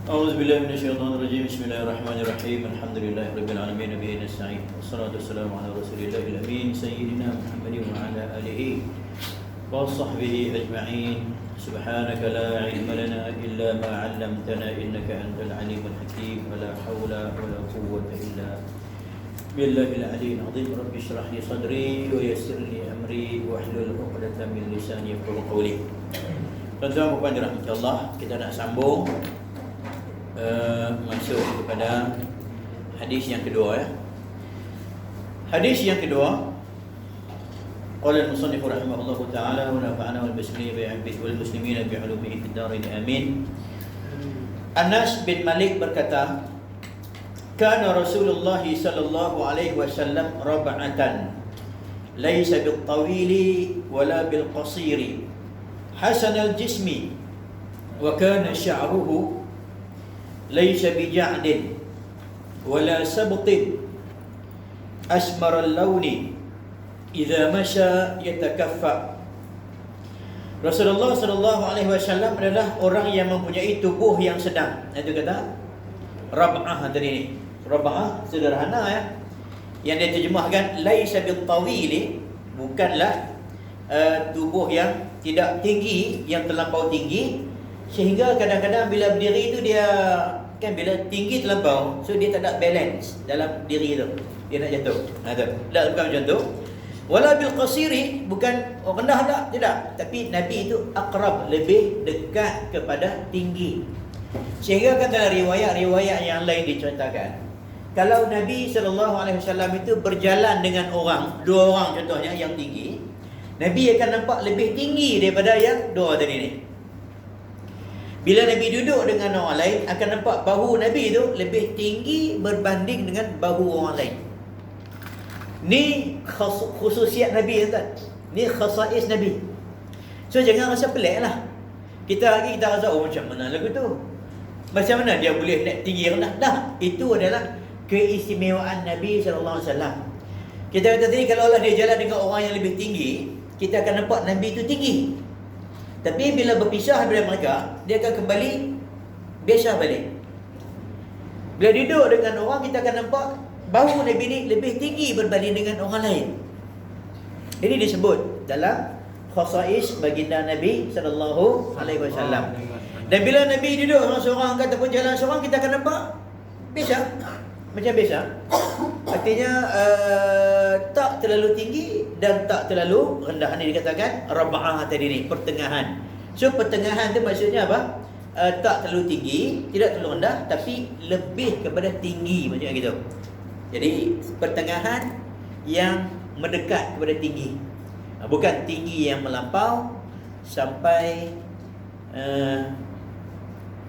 أعوذ بالله من الشيطان الرجيم. بسم الله الرحمن الرحيم. الحمد لله رب العالمين نبينا نستعين والصلاة والسلام على رسول الله الأمين سيدنا محمد وعلى آله وصحبه أجمعين. سبحانك لا علم لنا إلا ما علمتنا إنك أنت العليم الحكيم ولا حول ولا قوة إلا بالله العلي العظيم. رب اشرح لي صدري ويسر لي أمري واحلل عقدة من لساني يفقهوا قولي. Tuan-tuan puan dirahmati Allah, kita nak sambung masuk kepada hadis yang kedua ya. Hadis yang kedua, qala al-musannif rahimahullahu ta'ala wa nafa'ana wal muslimin wal muslimin bi 'ulumihi fid darin amin. Anas bin Malik berkata, kana Rasulullah sallallahu alaihi wasallam rab'atan laysa bil tawili wala bil qasiri hasan al-jismi wa kana sya'ruhu laysa bi ja'din wala sabtin asmar al-lawni idza masya yatakaffa. Rasulullah sallallahu alaihi wasallam adalah orang yang mempunyai tubuh yang sedang. Itu kata rab'ah tadi ni. Rab'ah sederhana ya. Yang dia terjemahkan laisa bil tawili, bukanlah tubuh yang tidak tinggi, yang terlampau tinggi, sehingga kadang-kadang bila berdiri itu dia kan bila tinggi terlampau, so dia tak ada balance dalam diri tu, dia nak jatuh. Tak, bukan macam tu. Wala bil qasiri, bukan rendah tak, tidak, tapi Nabi itu akrab, lebih dekat kepada tinggi. Sehingga kan dalam riwayat-riwayat yang lain diceritakan, kalau Nabi SAW itu berjalan dengan orang, dua orang contohnya yang tinggi, Nabi akan nampak lebih tinggi daripada yang dua tadi ni. Bila Nabi duduk dengan orang lain, akan nampak bahu Nabi itu lebih tinggi berbanding dengan bahu orang lain. Ni khususiat Nabi, tuan. Ni khasais Nabi. So jangan rasa pelik lah. Kita rasa, oh macam mana lagu tu, macam mana dia boleh naik tinggi rendah. Dah, itu adalah keistimewaan Nabi SAW. Kita kata tadi, kalau Allah dia jalan dengan orang yang lebih tinggi, kita akan nampak Nabi itu tinggi. Tapi bila berpisah daripada mereka, dia akan kembali biasa balik. Bila duduk dengan orang, kita akan nampak bahu Nabi ni lebih tinggi berbanding dengan orang lain. Ini disebut dalam khasais baginda Nabi sallallahu alaihi wasallam. Dan bila Nabi duduk seorang ataupun jalan seorang, kita akan nampak biasa, macam biasa. Artinya tak terlalu tinggi dan tak terlalu rendah. Ini dikatakan rab'ah tadi ni, pertengahan. So pertengahan tu maksudnya apa? Tak terlalu tinggi, tidak terlalu rendah, tapi lebih kepada tinggi, macam gitu. Jadi pertengahan yang mendekat kepada tinggi, bukan tinggi yang melampau sampai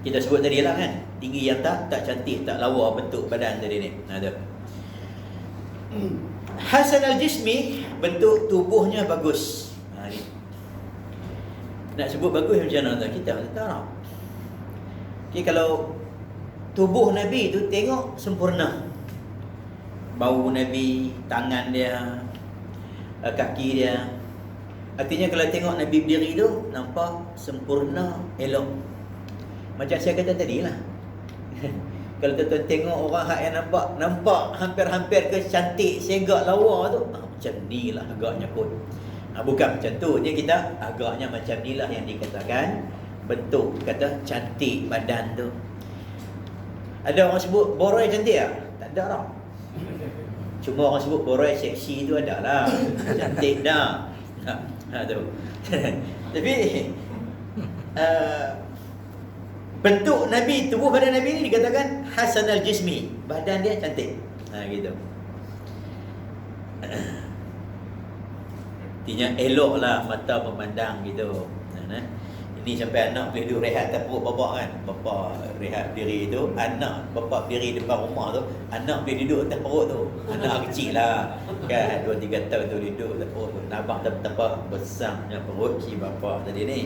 kita sebut tadi lah kan, tinggi yang tak cantik, tak lawa bentuk badan tadi ni. Hasan al-jismi, bentuk tubuhnya bagus. Ni. Nak sebut bagus macam mana tak? Kita tak tahu. Okay, kalau tubuh Nabi tu tengok sempurna. Bau Nabi, tangan dia, kaki dia. Artinya kalau tengok Nabi berdiri tu, nampak sempurna, elok. Macam saya kata tadi lah. Kalau tuan-tuan tengok orang yang nampak hampir-hampir ke cantik, segak lawa tu, macam ni lah agaknya kot. Bukan macam tu. Dia kita agaknya macam ni lah yang dikatakan bentuk, kata cantik badan tu. Ada orang sebut boroi cantik tak? Tak ada lah. Cuma orang sebut boroi seksi tu ada lah. Cantik dah. Tu. Tapi bentuk Nabi, tubuh badan Nabi ni dikatakan hasan al-jismi, badan dia cantik. Gitu. Artinya elok lah mata memandang gitu. Ini sampai anak boleh duduk rehat atas perut bapak kan. Bapak rehat diri tu, anak bapak diri depan rumah tu, anak boleh duduk atas perut tu. Anak kecil lah kan, 2-3 tahun tu duduk atas perut tu. Nampak betapa besarnya perut si bapak tadi ni.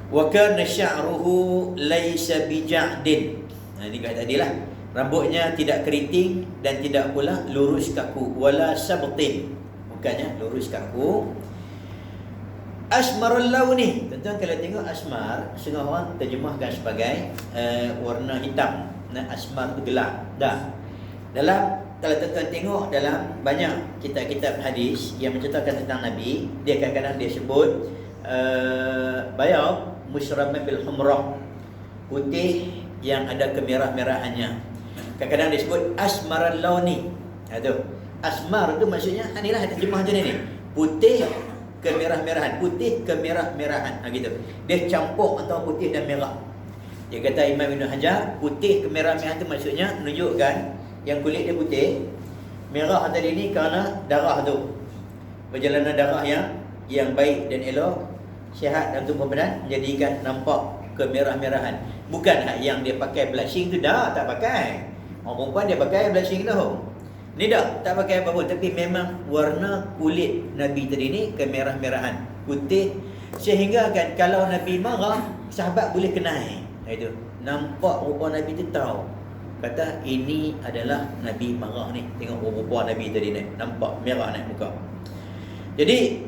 Wa kana sya'ruhu laysa bija'din. Ini kata tadilah, rambutnya tidak keriting dan tidak pula lurus kaku, wala sabtin, bukannya lurus kaku. Asmarul launi, tuan-tuan kalau tengok asmar, setengah orang terjemahkan sebagai warna hitam. Asmar tu gelap. Dah. Dalam, kalau tuan-tuan tengok dalam banyak kitab-kitab hadis yang menceritakan tentang Nabi, dia kadang-kadang dia sebut bayau musyraban bil humrah, putih yang ada kemerah-merahannya. Kadang-kadang dia sebut asmaral launi. Tu asmar tu maksudnya inilah terjemah macam ni. Putih kemerah-merahan, putih kemerah-merahan. Gitu. Dia campur antara putih dan merah. Dia kata Imam Ibn Hajar, putih kemerah-merahan tu maksudnya menunjukkan yang kulit dia putih, merah tadi ni kerana darah tu. Perjalanan darah yang baik dan elok, sihat dalam tubuh badan menjadikan nampak kemerah-merahan. Bukan yang dia pakai blushing tu dah, tak pakai. Orang perempuan dia pakai blushing tu. Ni tak pakai apa-apa, tapi memang warna kulit Nabi tadi ni kemerah-merahan, putih, sehingga kan kalau Nabi marah, sahabat boleh kenal. Itu nampak rupa Nabi tu tahu. Kata ini adalah Nabi marah ni. Tengok rupa Nabi tadi ni, nampak merah naik muka. Jadi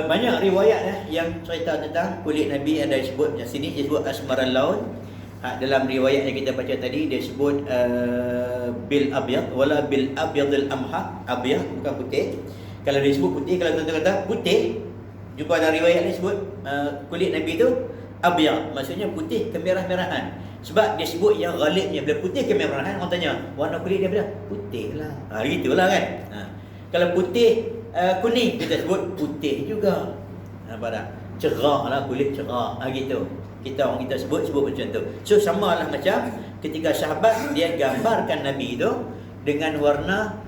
banyak riwayat yang cerita tentang kulit Nabi. Ada disebut macam sini, dia sebut asmaral laun. Dalam riwayat yang kita baca tadi dia sebut bil abyad wala bil abyadil amha. Abyad bukan putih. Kalau dia sebut putih, kalau tuan-tuan kata putih, jumpa dalam riwayat ni sebut kulit Nabi tu abyad, maksudnya putih kemerah-merahan. Sebab dia sebut yang ghalibnya, bila putih kemerahan, orang tanya warna kulit dia bila? Putih lah. Gitulah kan. Kalau putih kuning, kita sebut putih juga. Nampak tak? Cerah lah, kulit cerah. Gitu. Kita orang kita sebut macam tu. So sama lah macam ketika sahabat dia gambarkan Nabi tu dengan warna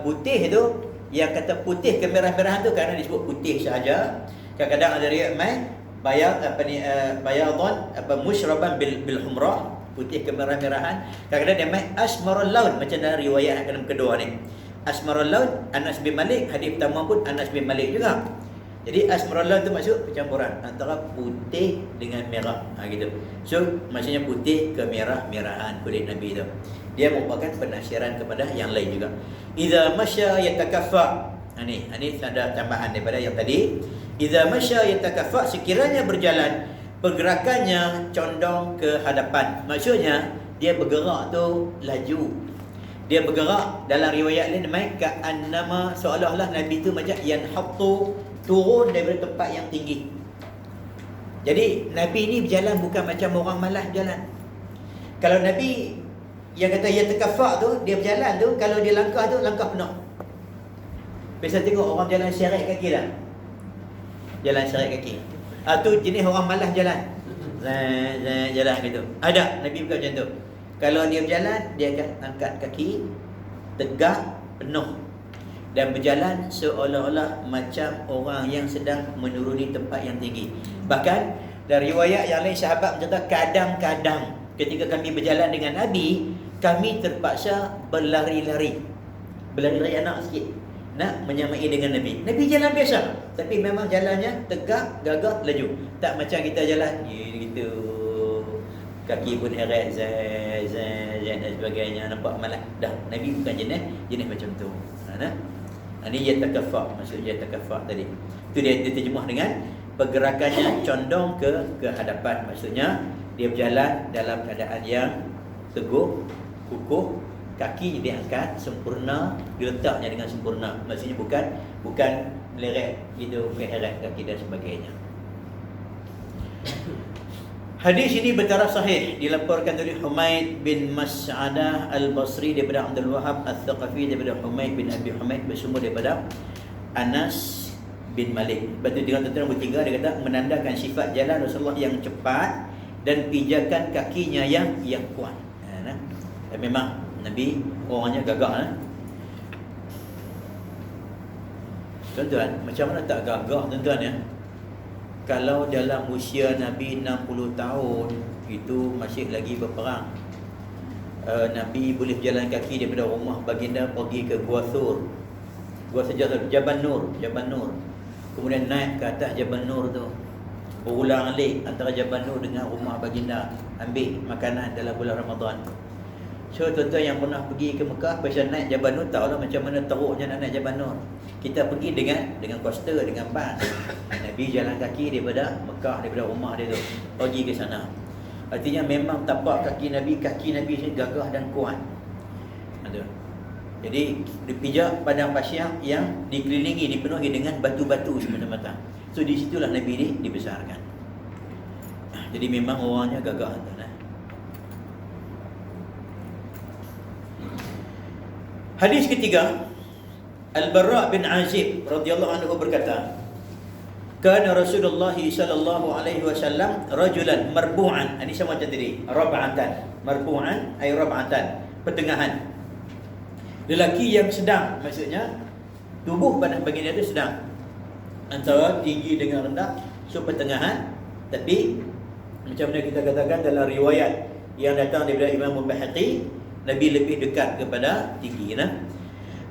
putih tu, yang kata putih kemerah-merahan tu kerana disebut putih sahaja. Kadang-kadang ada riwayat mai bayad bayadun musyraban bil humrah, putih kemerah-merahan. Kadang-kadang dia mai asmarul laun, macam dalam riwayat yang kedua ni. Asmarul laun Anas bin Malik, hadis pertama pun Anas bin Malik juga. Jadi asmarul laun tu maksud percampuran antara putih dengan merah. Gitu. So maksudnya putih kemerah-merahan kulit Nabi tu. Dia merupakan penasiran kepada yang lain juga. Idza masya yatakaffa. Ini ada tambahan daripada yang tadi. Idza masya yatakaffa, sekiranya berjalan, pergerakannya condong ke hadapan. Maksudnya dia bergerak tu laju. Dia bergerak, dalam riwayat lain namanya ka'annama, seolah-olah Nabi tu macam yanhattu, turun daripada tempat yang tinggi. Jadi Nabi ni berjalan bukan macam orang malas berjalan. Kalau Nabi yang kata yatakaffa tu, dia berjalan tu, kalau dia langkah tu langkah penuh. Biasa tengok orang jalan seret kaki lah. Jalan seret kaki. Tu jenis orang malas jalan. Jalan gitu. Ada, Nabi bukan macam tu. Kalau dia berjalan, dia akan angkat kaki tegak penuh dan berjalan seolah-olah macam orang yang sedang menuruni tempat yang tinggi. Bahkan dari riwayat yang lain sahabat berkata, kadang-kadang ketika kami berjalan dengan Nabi, kami terpaksa berlari-lari. Berlari-lari anak sikit, nak menyamai dengan Nabi. Nabi jalan biasa, tapi memang jalannya tegak, gagah, laju. Tak macam kita jalan gitu, kaki pun heret, dan sebagainya, nampak malas. Dah, Nabi bukan jenis macam tu. Ini yatakaffa, maksud yatakaffa tadi. Itu dia terjemah dengan pergerakannya condong ke hadapan. Maksudnya dia berjalan dalam keadaan yang teguh, kukuh, kaki diangkat sempurna, diletaknya dengan sempurna. Maksudnya bukan meleret gitu, bukan heret kaki dan sebagainya. Hadis ini bertaraf sahih, dilaporkan dari Humaid bin Mas'adah Al-Basri daripada Abdul Wahab Al-Thaqafi daripada Humaid bin Abi Humaid, bersumber daripada Anas bin Malik. Lepas tu dia kata bertiga, dia kata menandakan sifat jalan Rasulullah yang cepat dan pijakan kakinya yang kuat. Dan memang Nabi orangnya gagah. Tuan-tuan, macam mana tak gagah tuan-tuan ya? Kalau dalam usia Nabi 60 tahun itu masih lagi berperang. Nabi boleh berjalan kaki daripada rumah baginda pergi ke Gua Thur. Gua Sejarah Jabal Nur. Kemudian naik ke atas Jabal Nur tu. Berulang-alik antara Jabal Nur dengan rumah baginda, ambil makanan dalam bulan Ramadan. So tuan-tuan yang pernah pergi ke Mekah, pasal naik Jabal Nur, tahulah macam mana teruknya nak naik Jabal Nur. Kita pergi dengan koster, dengan bas. Nabi Nabi jalan kaki daripada Mekah, daripada rumah dia tu pergi ke sana. Artinya memang tapak kaki Nabi ni gagah dan kuat. Ada. Jadi dipijak padang pasir yang dikelilingi, dipenuhi dengan batu-batu semata-mata. So di situlah Nabi ni dibesarkan. Jadi memang orangnya gagah tuan. Hadis ketiga, Al-Bara' bin Azib radhiyallahu anhu berkata, kana Rasulullah sallallahu alaihi wasallam rajulan marbu'an. Ini sama macam tadi, rab'atan. Marbu'an ay rab'atan, pertengahan. Lelaki yang sedang, maksudnya tubuh badan baginda itu sedang, antara tinggi dengan rendah, so pertengahan. Tapi macam mana kita katakan dalam riwayat yang datang daripada Imam Al-Baihaqi, Nabi lebih dekat kepada tinggi,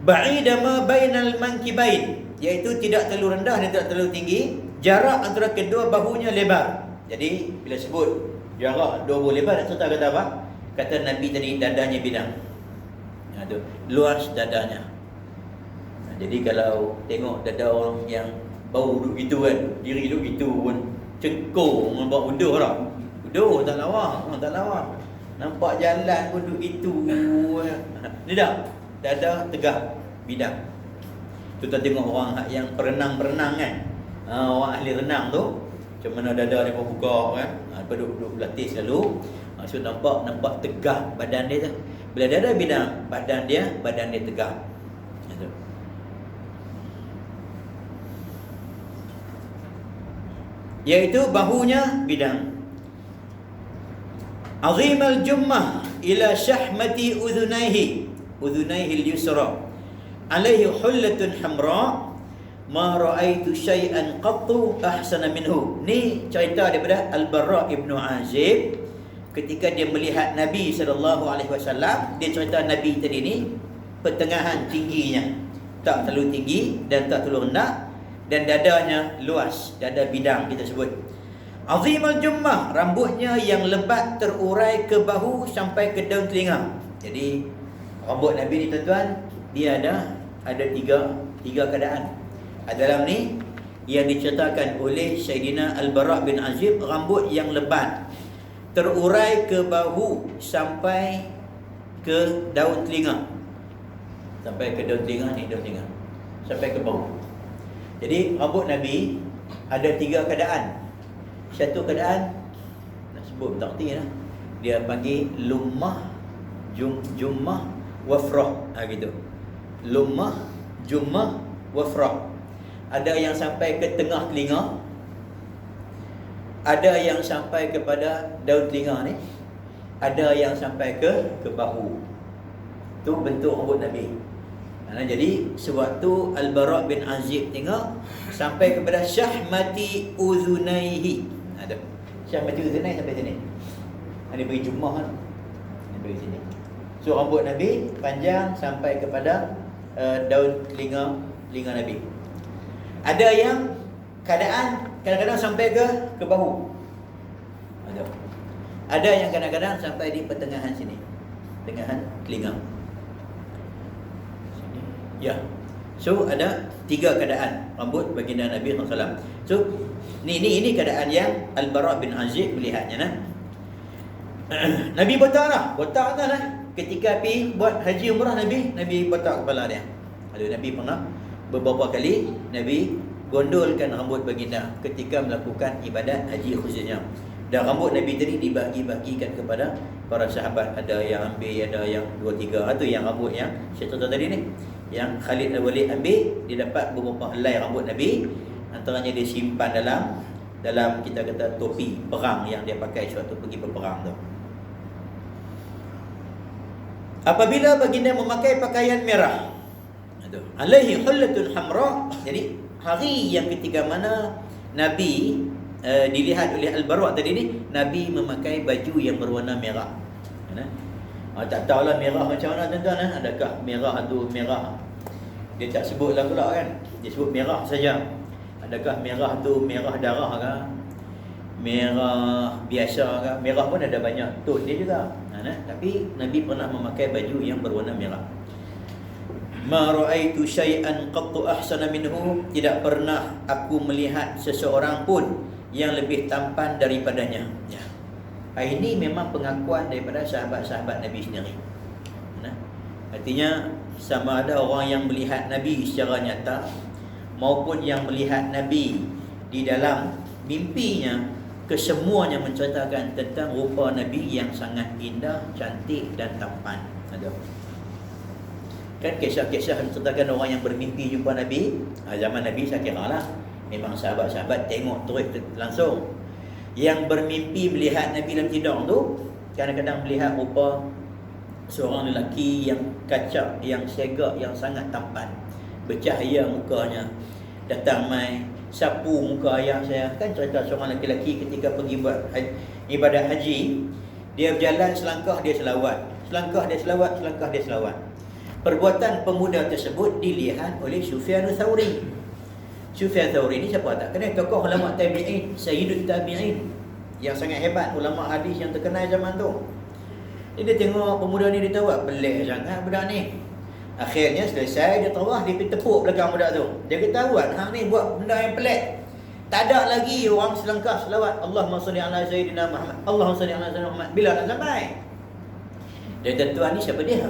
ba'ida ma bainal mankibain, iaitu tidak terlalu rendah dan tidak terlalu tinggi. Jarak antara kedua bahunya lebar. Jadi bila sebut jarak dua bahu lebar, serta kata apa? Kata Nabi tadi, dadanya bidang. Tu, luas dadanya. Jadi kalau tengok dada orang yang bau duduk gitu kan, diri duduk gitu pun cengkung, nampak uduh tak? Uduh tak lawa, tak lawa. Nampak jalan pun duduk gitu. Ni dah dada tegak bidang. Kita tengok orang yang perenang kan, orang ahli renang tu macam mana dada dia buka kan, duduk berlatih selalu. So nampak tegak badan dia tu. Bila dada bidang, badan dia tegak. Iaitu bahunya bidang. Azim al-jummah ila syahmati udhunaihi al-yusra alaihi hullatun hamra ma ra'aitu syai'an qattu ahsana minhu. Ni cerita daripada Al-Bara' ibn Azib ketika dia melihat Nabi SAW. Dia cerita Nabi tadi ni pertengahan tingginya, tak terlalu tinggi dan tak terlalu rendah, dan dadanya luas, dada bidang kita sebut. Azim al-jummah, rambutnya yang lebat terurai ke bahu sampai ke daun telinga. Jadi rambut Nabi ni tuan-tuan, dia ada tiga keadaan. Dalam ni yang diceritakan oleh Sayyidina Al-Bara' bin Azib, rambut yang lebat terurai ke bahu sampai ke daun telinga. Sampai ke daun telinga ni, daun telinga. Sampai ke bahu. Jadi rambut Nabi ada tiga keadaan. Satu keadaan nak sebut tak erti lah. Dia panggil lummah, jummah, wafrah. Gitu. Lummah, jummah, wafrah. Ada yang sampai ke tengah telinga, ada yang sampai kepada daun telinga ni, ada yang sampai ke bahu. Tu bentuk rambut Nabi. Jadi sewaktu Al-Bara' bin Azib tengok sampai kepada syahmati uzunaihi. Ada syahmati uzunaihi sampai sini. Dia bagi jummah kan. Dia bagi sini. So rambut Nabi panjang sampai kepada daun telinga Nabi. Ada yang keadaan kadang-kadang sampai ke bahu. Ada yang kadang-kadang sampai di pertengahan sini, pertengahan telinga. Ya. So ada tiga keadaan rambut baginda Nabi SAW. So ini keadaan yang Al-Bara' bin Azib melihatnya. Nabi botak lah. Ketika pergi buat haji umrah, Nabi botak kepala dia. Nabi pernah beberapa kali Nabi gondolkan rambut baginda ketika melakukan ibadat haji khususnya. Dan rambut Nabi tadi dibagi-bagikan kepada para sahabat. Ada yang ambil, ada yang 2-3. Itu yang rambut yang saya cerita tadi ni, yang Khalid Al-Walid ambil. Dia dapat beberapa helai rambut Nabi. Antaranya dia simpan dalam kita kata topi perang yang dia pakai suatu pergi berperang tu. Apabila baginda memakai pakaian merah, alaihi hullatun hamra. Jadi hari yang ketika mana Nabi dilihat oleh Al-Bara' tadi ni, Nabi memakai baju yang berwarna merah. Tak tahulah merah macam mana tuan-tuan. Adakah merah tu merah, dia tak sebutlah pula kan, dia sebut merah saja. Adakah merah tu merah darah ke, merah biasa ke? Merah pun ada banyak tone dia juga. Tapi Nabi pernah memakai baju yang berwarna merah. Ma ra'aitu syai'an qattu ahsana minhu, tidak pernah aku melihat seseorang pun yang lebih tampan daripadanya. Ya. Ini memang pengakuan daripada sahabat-sahabat Nabi sendiri. Artinya sama ada orang yang melihat Nabi secara nyata maupun yang melihat Nabi di dalam mimpinya, kesemuanya menceritakan tentang rupa Nabi yang sangat indah, cantik dan tampan. Ada kan kisah-kisah menceritakan orang yang bermimpi jumpa Nabi. Zaman Nabi saya kira lah memang sahabat-sahabat tengok terus langsung. Yang bermimpi melihat Nabi dalam tidur tu kadang-kadang melihat rupa seorang lelaki yang kacak, yang segak, yang sangat tampan, bercahaya mukanya, datang mai sapu muka ayah saya. Kan cerita seorang lelaki ketika pergi buat ibadah haji, dia berjalan selangkah dia selawat, selangkah dia selawat, selangkah dia selawat. Perbuatan pemuda tersebut dilihat oleh Sufyan Tsauri. Sufyan Tsauri ni siapa tak kenal? Tokoh ulama tabi'in, sayyidut tabi'in, yang sangat hebat, ulama hadis yang terkenal zaman tu. Dia tengok pemuda ni, dia tahu pelik sangat budak ni. Akhirnya selesai dia tawaf, dia pergi tepuk belakang budak tu. Dia ketahuan hang ni buat benda yang pelik. Tak ada lagi orang selangkah selawat Allahumma salli ala sayyidina Muhammad, Allahumma salli ala sayyidina Muhammad, bila nak sampai. Dia kata, tuan ni siapa dia?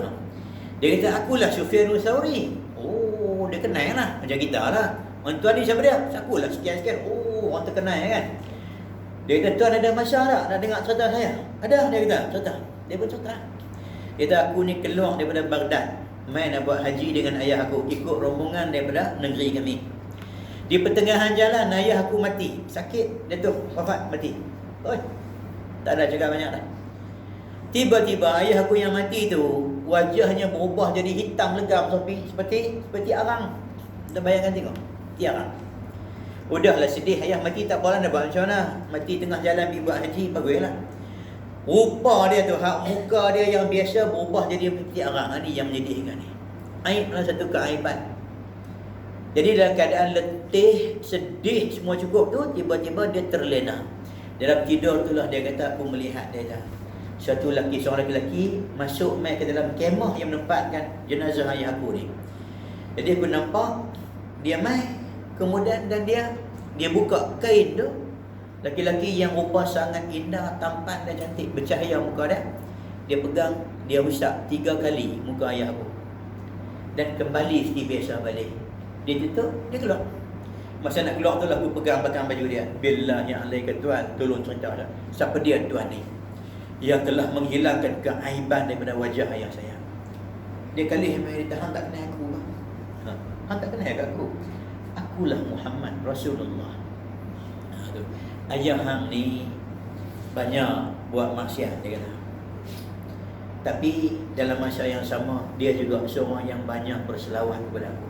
Dia kata, akulah Sufyan Tsauri. Oh, dia kenal lah, macam kita lah. Tuan ni siapa dia? Akulah sekian-sekian. Oh, orang terkenal kan. Dia kata, tuan ada masa tak nak dengar cerita saya? Ada, dia kata, cerita. Dia bercerita. Dia kata, aku ni keluar daripada Baghdad, main nak buat haji dengan ayah aku, ikut rombongan daripada negeri kami. Di pertengahan jalan ayah aku mati, sakit, dia tu wafat, mati. Oi, tak ada cakap banyak dah. Tiba-tiba ayah aku yang mati tu wajahnya berubah jadi hitam legam seperti arang. Kita bayangkan tengok, arang. Udahlah sedih, ayah mati tak apalah, nak buat macam mana? Mati tengah jalan pergi buat haji, baguslah. Rupa dia tu, muka dia yang biasa berubah jadi seperti arang. Ini yang menyedihkan ni. Aib adalah satu keaiban. Jadi dalam keadaan letih, sedih, semua cukup tu, tiba-tiba dia terlena. Dalam tidur itulah dia kata, aku melihat dia dah. Seorang lelaki masuk mai ke dalam kemah yang menempatkan jenazah ayah aku ni. Jadi aku nampak dia mai, kemudian dan dia buka kain tu. Laki-laki yang rupa sangat indah, tampan dan cantik, bercahaya muka dia. Dia pegang, dia usap 3 kali muka ayah aku. Dan kembali seperti biasa balik. Dia tutup, dia keluar. Masa nak keluar tu lah aku pegang belakang baju dia. Billahi alaika tuan, tolong cerita dah. Siapa dia tuan ni? Yang telah menghilangkan keaiban daripada wajah ayah saya. Dia kali dia kata, hang tak kenal aku bang. Hang tak kenal kat aku. Akulah Muhammad Rasulullah. Ayah hang ni banyak buat maksiat, dia kata. Tapi dalam masa yang sama, dia juga seorang yang banyak berselawat kepada aku.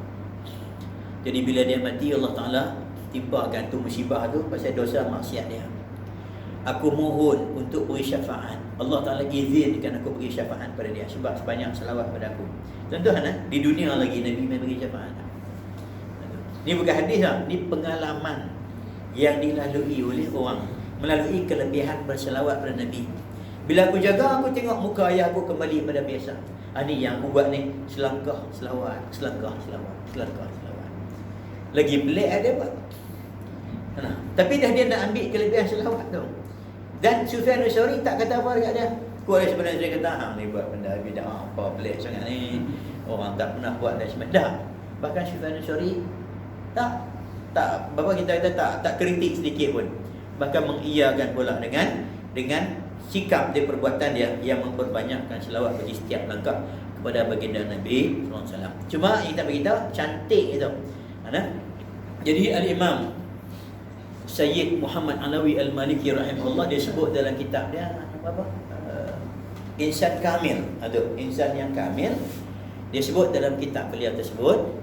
Jadi bila dia mati, Allah Ta'ala timpakan tu musibah tu pasal dosa maksiat dia. Aku mohon untuk beri syafaat. Allah Ta'ala izinkan aku beri syafaat pada dia sebab sebanyak selawat pada aku. Tuan-tuan, di dunia lagi Nabi beri syafaat. Ni bukan hadis lah, ni pengalaman yang dilalui oleh orang melalui kelebihan berselawat pada Nabi. Bila aku jaga, aku tengok muka ayah aku kembali pada biasa. Ini yang aku buat ni, selangkah selawat, selangkah selawat, selangkah selawat. Lagi pelik ada buat. Tapi dah dia nak ambil kelebihan selawat tu. Dan Sufyan Tsauri tak kata apa dekat dia. Aku ada sebenarnya dia kata, hang ni buat benda bid'ah apa pelik sangat ni. Orang tak pernah buat dah sebenarnya. Bahkan Sufyan Tsauri tak bapa kita kata tak kritik sedikit pun, bahkan mengiyakan pula dengan sikap dia, perbuatan dia yang memperbanyakkan selawat bagi setiap langkah kepada baginda Nabi SAW. Cuma kita beritahu cantik itu. Jadi Al-Imam Sayyid Muhammad Alawi Al-Maliki rahimahullah, dia sebut dalam kitab dia apa? Insan Kamil. Insan yang kamil. Dia sebut dalam kitab beliau tersebut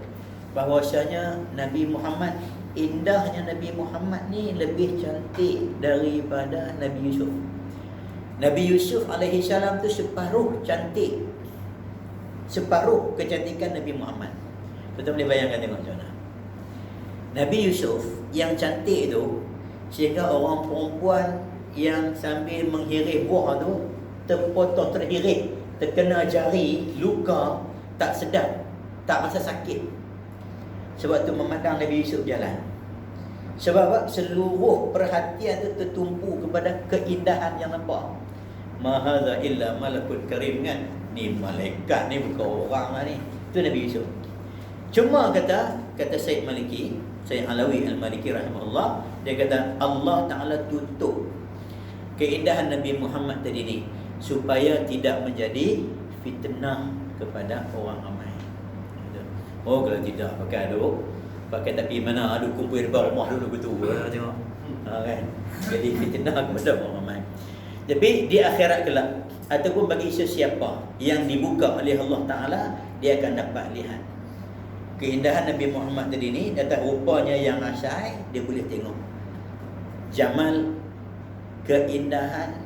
bahwasanya Nabi Muhammad, indahnya Nabi Muhammad ni lebih cantik daripada Nabi Yusuf. Nabi Yusuf alaihi salam tu separuh cantik, separuh kecantikan Nabi Muhammad. Kita boleh bayangkan tengok macam mana Nabi Yusuf yang cantik tu, sehingga orang perempuan yang sambil menghiris buah tu terpotong, terhiris, terkena jari, luka, tak sedap. tak rasa sakit. Sebab tu memandang Nabi Yusuf jalan. Sebab seluruh perhatian tu tertumpu kepada keindahan yang nampak. Ma hadza illa malakul karim kan. Ni malaikat ni, bukan orang lah ni. Itu Nabi Yusuf. Cuma kata Said Maliki, Said Alawi Al-Maliki rahimahullah, dia kata Allah Ta'ala tutup keindahan Nabi Muhammad tadi ni supaya tidak menjadi fitnah kepada orang ramai. Oh, kalau tidak pakai tapi mana ada kumpul di bawah rumah dulu betul tengok. Kan. Jadi fitnah kepada orang ramai. Tapi di akhirat kelak ataupun bagi sesiapa yang dibuka oleh Allah Ta'ala, dia akan dapat lihat keindahan Nabi Muhammad tadi ni. Datang rupanya yang asai, dia boleh tengok jamal, keindahan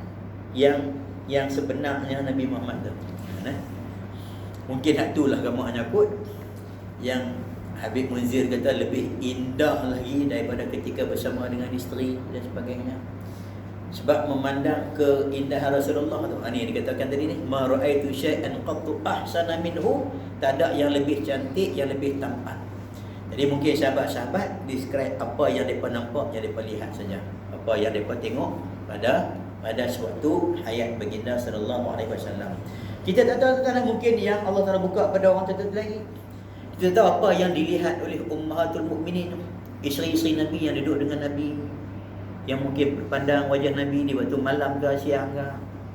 yang sebenarnya Nabi Muhammad tu. Mungkin itulah gambar nyakut yang Habib Munzir kata lebih indah lagi daripada ketika bersama dengan isteri dan sebagainya. Sebab memandang keindahan Rasulullah tu. Ini dikatakan tadi ni, ma ra'aitu syai'an qattu ahsana minhu, tak ada yang lebih cantik, yang lebih tampan. Jadi mungkin sahabat-sahabat describe apa yang mereka nampak, yang mereka lihat saja. Apa yang mereka tengok pada suatu hayat baginda sallallahu alaihi wasallam. Kita tak tahu tentang mungkin yang Allah Taala buka pada orang tertentu lagi. Kita tahu apa yang dilihat oleh ummahatul mukminin, isteri-isteri Nabi yang duduk dengan Nabi, yang mungkin pandang wajah Nabi di waktu malam ke siang ke.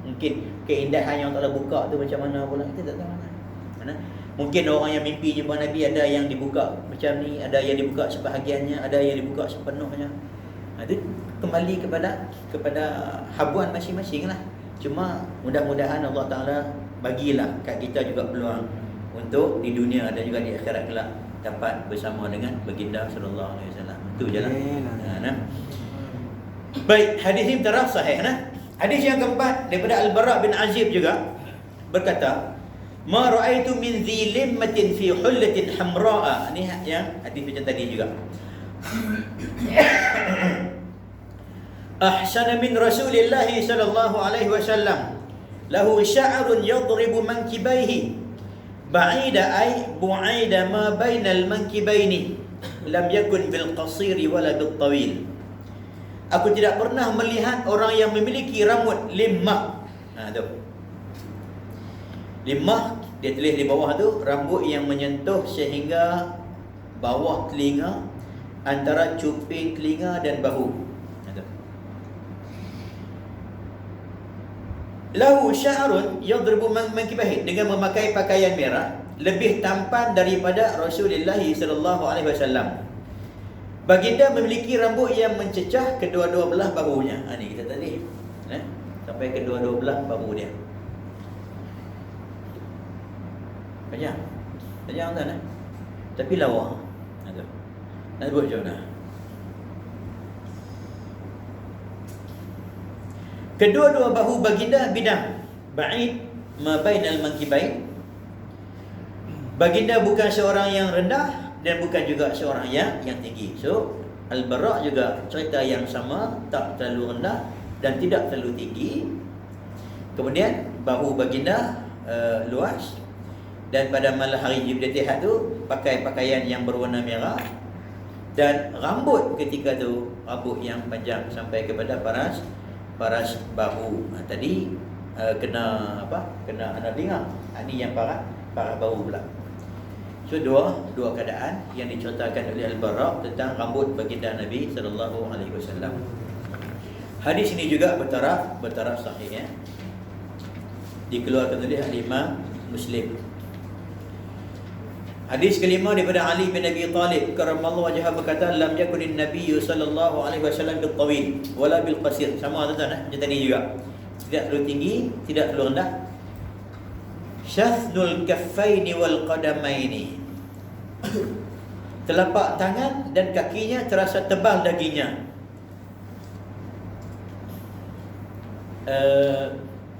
Mungkin keindahan yang Allah buka tu macam mana pula, kita tak tahu mana. Mungkin orang yang mimpi jumpa Nabi ada yang dibuka macam ni, ada yang dibuka sebahagiannya, ada yang dibuka sepenuhnya. Itu kembali kepada habuan masing-masing lah. Cuma mudah-mudahan Allah Ta'ala bagilah kat kita juga peluang untuk di dunia dan juga di akhirat kelak dapat bersama dengan baginda sallallahu alaihi wasallam. Itu jelah. Baik, hadis ini terang sahih nah. Hadis yang keempat daripada Al-Bara bin Azib juga berkata, "Ma ra'aitu min zilimmatin fi hullatin hamra'a." Ini yang hadis macam tadi juga. Ahsana min Rasulillah sallallahu alaihi wasallam, lahu sya'run yadribu mankibaihi, ba'ida ay bu'ida ma bainal mankibaini, lam yakun bil qasiri wala bil tawil. Aku tidak pernah melihat orang yang memiliki rambut limmah. Tu. Limmah, dia tulis di bawah tu, rambut yang menyentuh sehingga bawah telinga, antara cuping telinga dan bahu. Lahu sya'run yadribu mankibahi, dengan memakai pakaian merah, lebih tampan daripada Rasulullah sallallahu alaihi wasallam. Baginda memiliki rambut yang mencecah kedua-dua belah bahunya. Ni kita tadi sampai kedua-dua belah bahu dia. Panjang kan? Tapi lawa. Nak buat macam mana? Kedua-dua bahu baginda bidang, ba'id ma bainal mankibain. Baginda bukan seorang yang rendah dan bukan juga seorang yang tinggi. So Al-Bara juga cerita yang sama, tak terlalu rendah dan tidak terlalu tinggi. Kemudian bahu baginda luas, dan pada malam hari Jibril tu pakai pakaian yang berwarna merah, dan rambut ketika tu rambut yang panjang sampai kepada paras bahu. Tadi kena anak telinga. Ini yang paras bahu pula. So dua keadaan yang diceritakan oleh Al-Bara tentang rambut baginda Nabi sallallahu alaihi wasallam. Hadis ini juga bertaraf sahih ya. Dikeluarkan oleh Imam Muslim. Hadis kelima daripada Ali bin Abi Talib karramallahu wajhahu berkata, lam yakunin nabiyyu sallallahu alaihi wasallam bil tawil wala bil qasir. Sama tuan-tuan macam tadi juga. Tidak terlalu tinggi, tidak terlalu rendah. Syathnul kaffaini wal qadamaini. Telapak tangan dan kakinya terasa tebal dagingnya.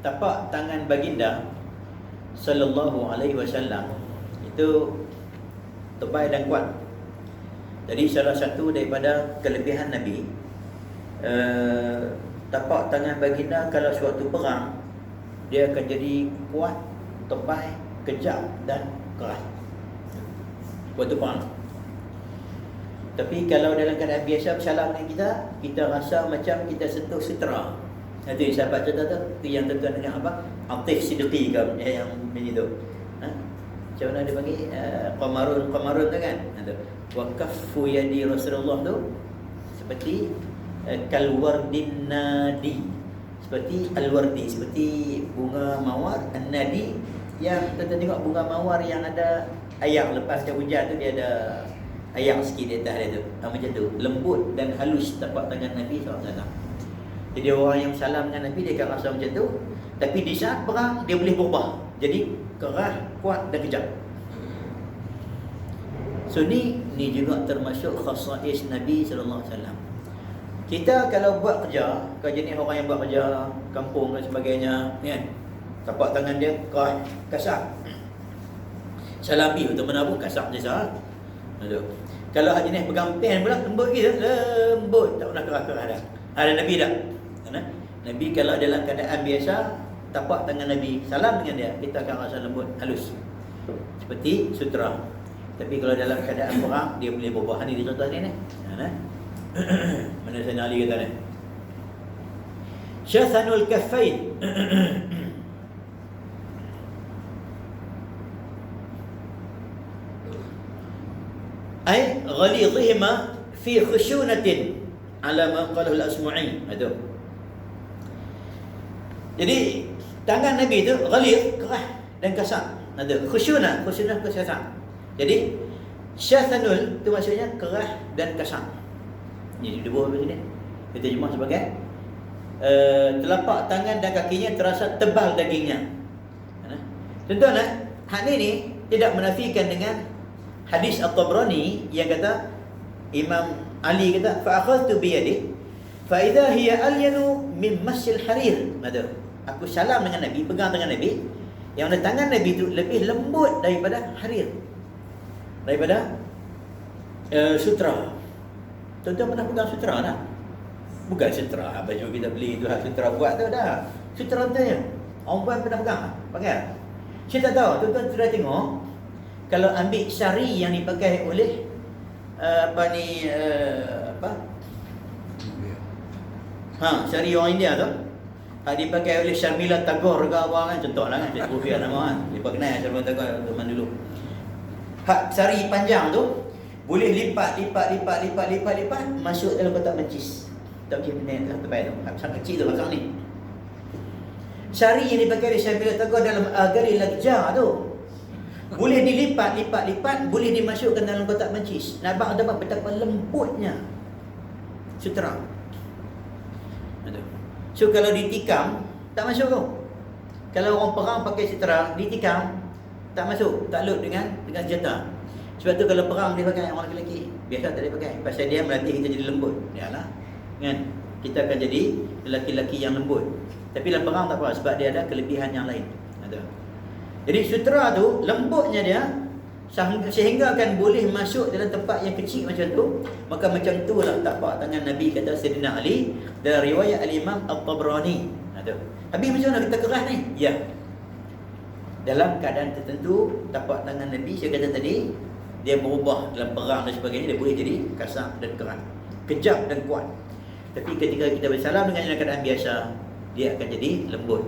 Tapak tangan baginda sallallahu alaihi wasallam itu tebal dan kuat. Jadi salah satu daripada kelebihan Nabi, tapak tangan baginda kalau suatu perang, dia akan jadi kuat, tebal, kejam dan keras. waktu perang. Tapi kalau dalam keadaan biasa bersalam dengan kita, kita rasa macam kita sentuh sutera. Itu yang sahabat cerita tu, itu yang tuan dengan apa? Atif Siddiqi ke yang ini tu. Macam mana dia panggil? Qamarun tu kan? Wa kaffu yadi Rasulullah tu seperti kalwardin nadi. Seperti al-wardi, seperti bunga mawar, an-nadi yang kita tengok bunga mawar yang ada air lepas hujan tu, dia ada air sikit di atas dia tu. Macam tu, lembut dan halus tapak tangan Nabi SAW. Jadi orang yang salam dengan Nabi, dia akan rasa macam tu. Tapi di saat perang, dia boleh berubah. Jadi keras, kuat dan kejam. So ni juga termasuk khasais Nabi SAW. Kita kalau buat kerja, kau jenis orang yang buat kerja kampung dan sebagainya, kan, tapak tangan dia keras, kasar. Salami atau mana pun kasar je sah. Kalau jenis pegang pen pula lembut gitu, lembut, tak pernah keras-keras dah. Ada Nabi tak? Nabi kalau dalam keadaan biasa, tapak tangan Nabi, salam dengan dia, kita akan rasa lembut, halus, seperti sutera. Tapi kalau dalam keadaan perang, dia boleh berubah. Ni dia contoh ni. Mana Sayyidina Ali kata ni? Syathanul kaffain. Ay ghalidhihima fi khushunatin ala ma qalahu al-Asma'i. Aduh. Jadi tangan Nabi tu ghalidh, keras dan kasar. Ada khusyunah kasar. Jadi syathanul tu maksudnya keras dan kasar. Ini dua apa sini? Kita terjemah sebagai telapak tangan dan kakinya terasa tebal dagingnya. Tuan-tuan, hal ini tidak menafikan dengan hadis At-Tabrani yang kata Imam Ali kata fa akhadtu bi yadi fa idza hiya alyanu min masil harir. Aku salam dengan Nabi, pegang tangan Nabi, yang ada tangan Nabi itu lebih lembut daripada harir, daripada sutera. Tuan-tuan pernah pegang sutera tak? Bukan sutera baju kita beli tu, sutera buat tu dah. Sutera tanya. Orang puan pernah pegang? Pakai? Saya tak tahu. Tuan-tuan sudah tengok, kalau ambil syari yang dipakai oleh syari orang India tu, dipakai oleh Syarmila Tagore ke apa kan, contohlah kan, saya sebut nama kan, dia kenal Syarmila Tagore zaman dulu. Syari panjang tu boleh lipat, masuk dalam kotak mencis. Tak boleh benda terbaik tu, sangat kecil tu belakang ni. Syari yang dipakai oleh Syarmila Tagore dalam Gali Lagja tu boleh dilipat, boleh dimasukkan dalam kotak mencis. Nampak betapa lembutnya sutera. So kalau ditikam, tak masuk tu. Kalau orang perang pakai sutera, ditikam, tak masuk, tak lut dengan senjata. Sebab tu kalau perang dia pakai orang lelaki, biasa tak dia pakai. Pasal dia melatih kita jadi lembut. Yalah, kan? Kita akan jadi lelaki-lelaki yang lembut. Tapi dalam perang tak apa, sebab dia ada kelebihan yang lain. Ada. Jadi sutera tu lembutnya dia sehingga akan boleh masuk dalam tempat yang kecil macam tu. Maka macam tu lah tapak tangan Nabi, kata Sayyidina Ali dalam riwayat Al-Imam At-Tabrani. Habis macam mana kita keras ni? Ya, dalam keadaan tertentu tapak tangan Nabi, saya kata tadi, dia berubah dalam perang dan sebagainya, dia boleh jadi kasar dan keras, kejam dan kuat. Tapi ketika kita bersalam dengan keadaan biasa, dia akan jadi lembut.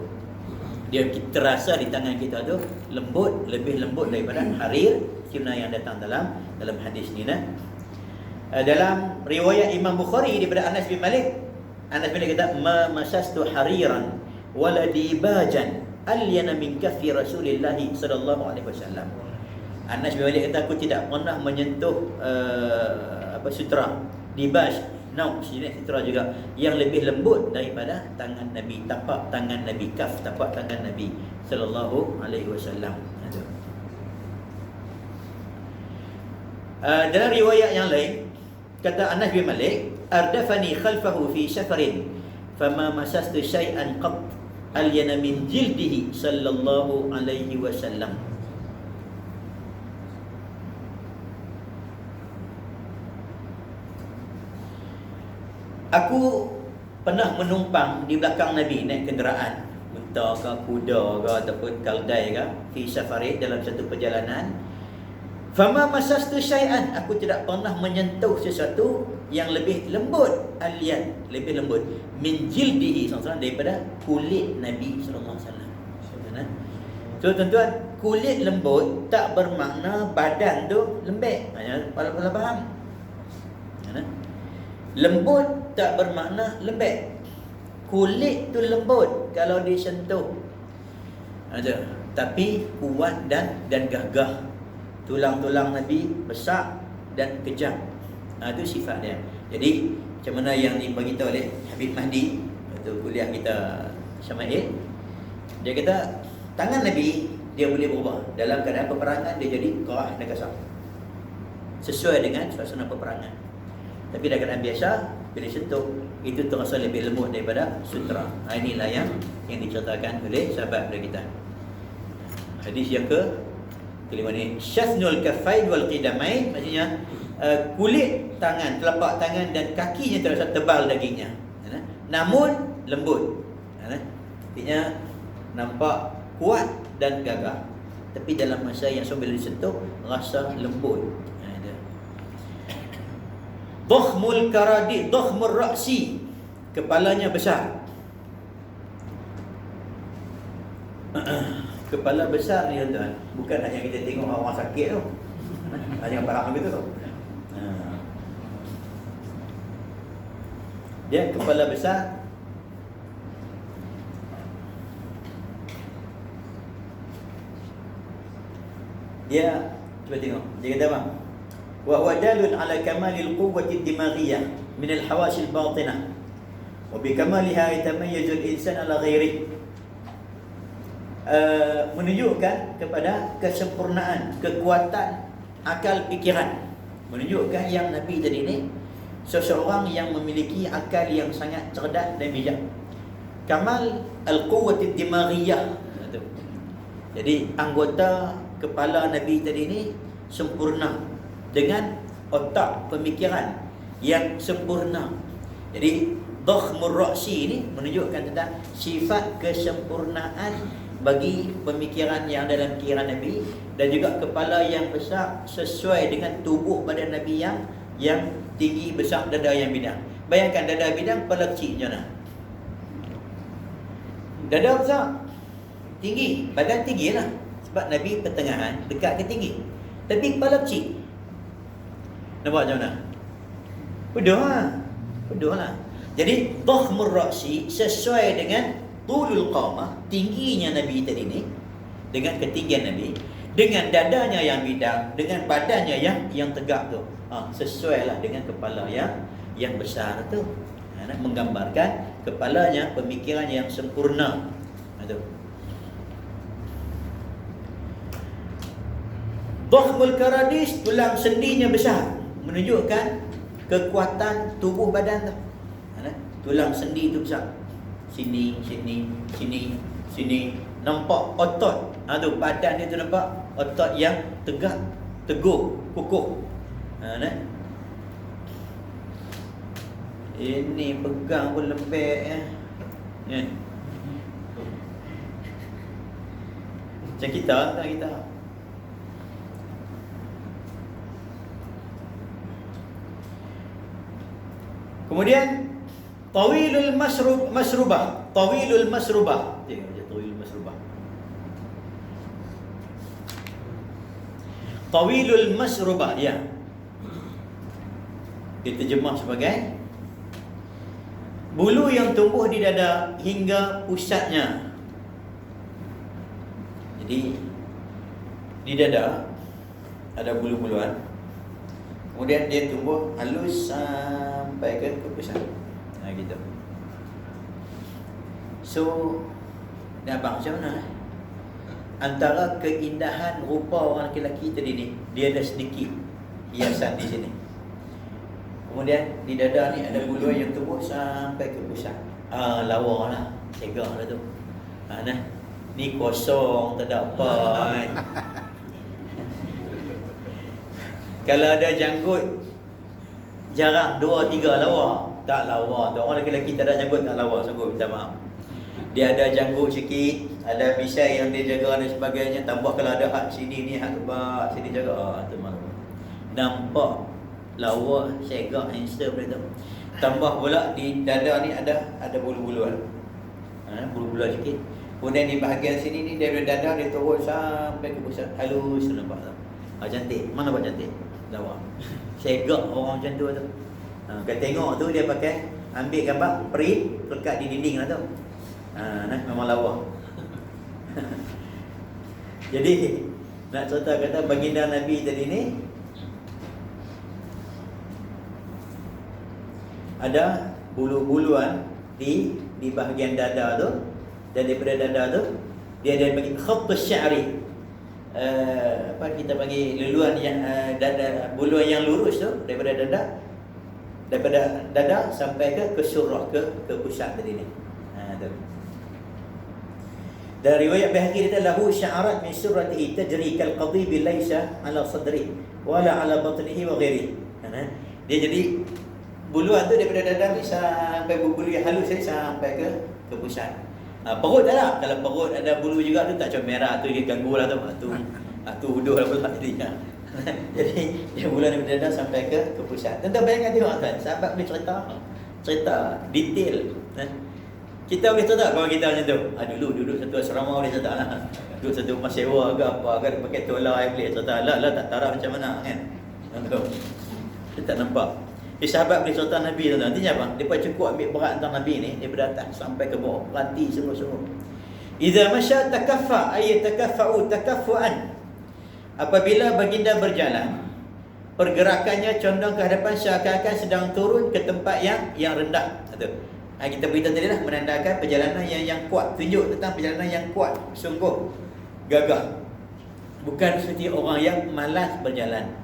Dia terasa di tangan kita tu lembut, lebih lembut daripada harir, sebagaimana yang datang dalam hadis ni. Dalam riwayat Imam Bukhari daripada Anas bin Malik, Anas bin Malik kata, "Ma masastu hariran wala dibajan alyana min kaffi Rasulillah sallallahu alaihi wasallam." Anas bin Malik kata, aku tidak pernah menyentuh sutera, dibaj, sini sutera juga, yang lebih lembut daripada tangan Nabi, tapak tangan Nabi, kaf, tapak tangan Nabi sallallahu alaihi wasallam. Dalam riwayat yang lain kata Anas bin Malik, "Ardafani khalfahu fi safarin fama masastu syai'an qat alyana min jildihi sallallahu alaihi wasallam." Aku pernah menumpang di belakang Nabi, naik kenderaan, unta ke, kuda ke, ataupun kaldai ke, fi safarin, dalam satu perjalanan. Fama masastu syai'an, aku tidak pernah menyentuh sesuatu yang lebih lembut, alian, lebih lembut, min jildihi sallallahu daripada kulit Nabi sallallahu alaihi wasallam. So tuan-tuan, kulit lembut tak bermakna badan tu lembek. Hanya pala faham. Lembut tak bermakna lembek. Kulit tu lembut kalau disentuh. Ada, tapi kuat dan gagah. Tulang-tulang Nabi besar dan kejam. Itu sifat dia. Jadi macam mana yang dibagi tahu oleh Habib Mahdi waktu kuliah kita Syama'il, dia kata tangan Nabi dia boleh berubah. Dalam keadaan peperangan dia jadi kerah dan kasar, sesuai dengan suasana peperangan. Tapi dalam keadaan biasa, bila sentuh itu terasa lebih lembut daripada sutera. Inilah yang diceritakan oleh sahabat kita. Hadis yang kelima ni, syathnul kaffain wal qidamain, maksudnya kulit tangan, telapak tangan dan kakinya terasa tebal dagingnya, namun lembut. Artinya nampak kuat dan gagah, tapi dalam masa yang bila disentuh rasa lembut. Dhakhmul karadi, dhakhmur ra'si, kepalanya besar. Kepala besar ni tuan, bukan hanya kita tengok orang sakit tu, hanya faham begitu tu. Dia kepala besar. Dia cuba tengok, dia kata apa? Wa huwa dalun ala kamalil quwwati ad-dimaghiyah min al-hawas al-batinah wa bi kamaliha yatamayyazu al-insan ala ghairihi. Menunjukkan kepada kesempurnaan, kekuatan akal fikiran. Menunjukkan yang Nabi tadi ni seseorang yang memiliki akal yang sangat cerdas dan bijak. Kamal al-quwwati ad-dimaghiyah. Jadi anggota kepala Nabi tadi ni sempurna dengan otak pemikiran yang sempurna. Jadi dhakhmur ra'si ini menunjukkan tentang sifat kesempurnaan bagi pemikiran yang dalam fikiran Nabi, dan juga kepala yang besar sesuai dengan tubuh badan Nabi yang tinggi, besar, dada yang bidang. Bayangkan dada bidang, kepala kecil macam mana? Dada besar, tinggi, badan tinggi lah, sebab Nabi pertengahan, dekat ke tinggi. Tapi kepala kecil, nampak macam mana? Peduh lah. Jadi dhakhmur ra'si sesuai dengan tulul qamah, tingginya Nabi tadi ni, dengan ketinggian Nabi, dengan dadanya yang bidang, dengan badannya yang tegak tu, sesuai lah dengan kepala yang besar tu. Menggambarkan kepalanya pemikiran yang sempurna. Dhakhmul karadis, tulang sendinya besar, menunjukkan kekuatan tubuh badan tu. Tulang sendi tu besar. Sini, nampak otot. Tu badan dia tu nampak otot yang tegak, teguh, kukuh. Ini pegang pun lembek macam kita. Kemudian tawilul masrubah. Tawilul masrubah. Tengok je tawilul masrubah. Tawilul masrubah, ya. Diterjemah sebagai bulu yang tumbuh di dada hingga pusatnya. Jadi di dada ada bulu-buluan, kemudian dia tumbuh halus sampai ke pusat. Gitu. So, nampak macam mana? Antara keindahan rupa orang lelaki tadi ni, dia ada sedikit hiasan di sini. Kemudian di dada ni ada bulu yang tumbuh sampai ke pusat. Lawa lah, cegah lah tu. Ni kosong, tak ada apa. Kalau ada janggut, jarang 2-3 lawa. Tak lawa tu. Orang lelaki tak ada janggut tak lawa, sungguh minta maaf. Dia ada janggut sikit, Ada misai yang dia jaga dan sebagainya. Tambah kalau ada hak sini ni, hak kebak sini jaga. Tu malu. Nampak lawa, segak, handsome dia tu. Tambah pula di dada ni ada bulu-buluan. Bulu-bulu sikit. Kemudian di bahagian sini ni dari dada dia turun sampai ke pusat. Halus nampak tak? Cantik. Mana nampak cantik? Lawa. Segak orang macam tu tu. Kau tengok tu dia pakai ambil gambar print lekat di dinding lah tu. Memang lawa. Jadi nak cerita kata baginda Nabi tadi ni ada bulu-buluan di bahagian dada tu, dan daripada dada tu dia ada bagi khatt sya'ri, apa kita bagi luluan yang dada, buluan yang lurus tu daripada dada sampai ke surah, ke pusat tadi ni. Tu. Dan riwayat Baihaqi dia lahu sya'arat min surratihi tajri kal qadib laysa ala sadri wala ala batnihi wa ghairi. Dia jadi buluan tu daripada dada ni sampai bulu yang halus ni sampai ke pusat. Perut tak lah. Kalau perut ada bulu juga tu tak macam merah tu, dia ganggu lah tu. Tu huduh lah pula tadi. Jadi dia buluan daripada dada sampai ke pusat. Tentu bayangkan tengok kan, sahabat boleh cerita detail. Kita boleh tahu tak kalau kita macam tu? Duduk satu asrama boleh tahu tak lah. Duduk satu rumah sewa ke apa, ke pakai tola yang boleh tahu tak. Lah tak taraf macam mana kan. Kita tak nampak. Sahabat boleh cerita Nabi tu. Nantinya apa? Mereka cukup ambil berat tentang Nabi ni daripada atas sampai ke bawah. Perhati sungguh-sungguh. Idza masya takaffa ay takaffa'u takaffu'an. Apabila baginda berjalan, pergerakannya condong ke hadapan seakan-akan sedang turun ke tempat yang rendah. Kita beritahu tadi lah, menandakan perjalanan yang kuat. Tunjuk tentang perjalanan yang kuat, sungguh gagah. Bukan seperti orang yang malas berjalan.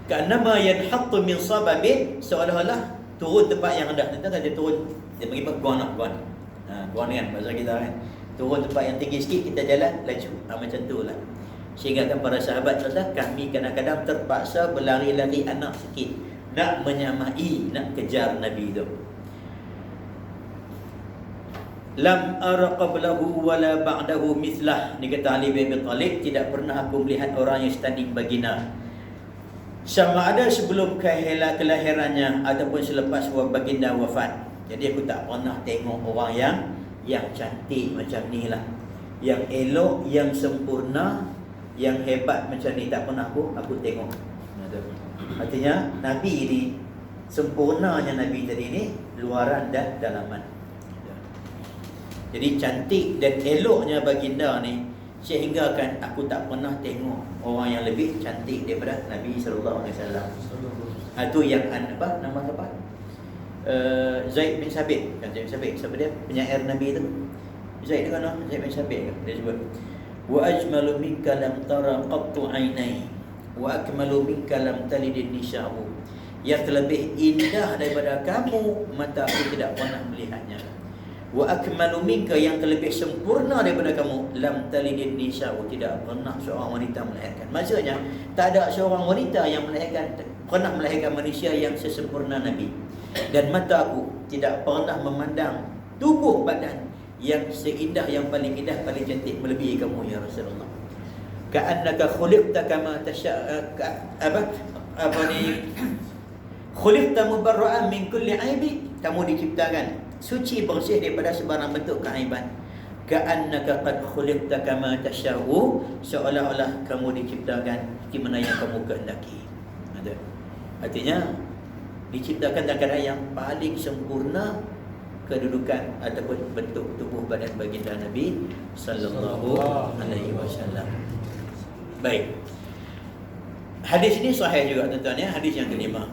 Ka'annama yanhattu min sababin, seolah-olah turun tempat yang rendah. Tentu kan dia turun, dia pergi guan kan bahasa kita kan. Turun tempat yang tinggi sikit, kita jalan laju. Macam tu lah. Sehingga kan para sahabat kata, kami kadang-kadang terpaksa berlari-lari anak sikit, nak menyamai, nak kejar Nabi tu. Lam ara qablahu wala ba'dahu mithlah. Ni kata Ali bin Abi Talib, tidak pernah aku melihat orang yang setanding baginda, sama ada sebelum kelahirannya ataupun selepas baginda wafat. Jadi aku tak pernah tengok orang yang cantik macam ni lah, yang elok, yang sempurna, yang hebat macam ni tak pernah aku tengok. Artinya Nabi ni, sempurnanya Nabi tadi ni luaran dan dalaman. Jadi cantik dan eloknya baginda ni sehingga kan aku tak pernah tengok orang yang lebih cantik daripada Nabi sallallahu alaihi wasallam. Itu yang apa nama siapa? Zaid bin Sabit. Kan Zaid bin Sabit, siapa dia? Penyair Nabi tu. Zaid kan, Zaid bin Sabit dia sebut. Wa ajmalu minka lam tara qattu ainai wa akmalu minka lam talid nisa'u. Yang lebih indah daripada kamu, mata aku tidak pernah melihatnya. Wa akmalu minka, yang terlebih sempurna daripada kamu, lam talidin nisa'u, tidak pernah seorang wanita melahirkan. Maksudnya tak ada seorang wanita yang pernah melahirkan manusia yang sesempurna Nabi. Dan mata aku tidak pernah memandang tubuh badan yang seindah, yang paling indah, paling cantik melebihi kamu ya Rasulullah. Ka'annaka khuliqta kama khuliqta mubarra'an min kulli aibi, kamu diciptakan suci, bersih daripada sebarang bentuk keaiban. Ka'annaka qad khuliqta kama tasha'u, seolah-olah kamu diciptakan di mana yang kamu kehendaki. Artinya diciptakan dalam keadaan yang paling sempurna kedudukan ataupun bentuk tubuh badan baginda Nabi sallallahu alaihi wasallam. Baik. Hadis ini sahih juga tuan-tuan ya, hadis yang kelima.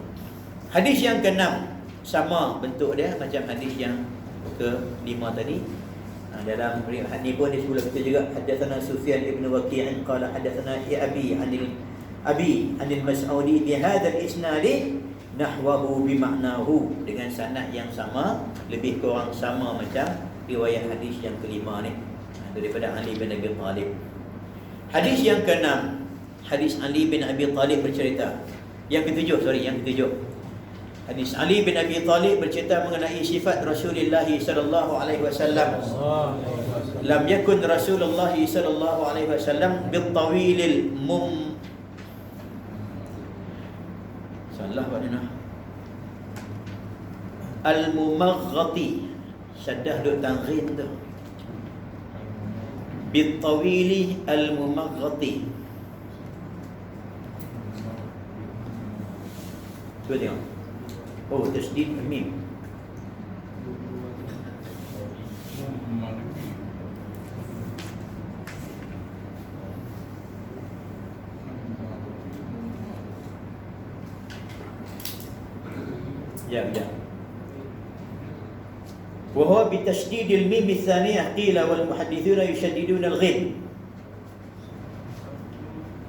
Hadis yang keenam sama bentuk dia macam hadis yang ke-5 tadi. Dalam riwayat ni pun disebut kita juga, hadatsana Sufyan ibn Waqi' qala hadatsana Abi anil Mas'udi bi hadzal isnad nahwahu bi ma'nahu, dengan sanad yang sama, lebih kurang sama macam riwayat hadis yang kelima ni daripada Ali bin Abi Talib. Hadis yang keenam, hadis Ali bin Abi Talib bercerita. Yang ketujuh. Hadis Ali bin Abi Talib bercerita mengenai sifat Rasulullah sallallahu alaihi wasallam. lam yakun Rasulullah sallallahu alaihi wasallam bil tawilil salah maknanya al mumaghati, syaddah duk tanghid tu, bil tawili al mumaghati. Cuba tengok. Oh, tasdid mim. Ya. وهو بتشديد الميم الثانية قيل والمحدثون يشددون الغين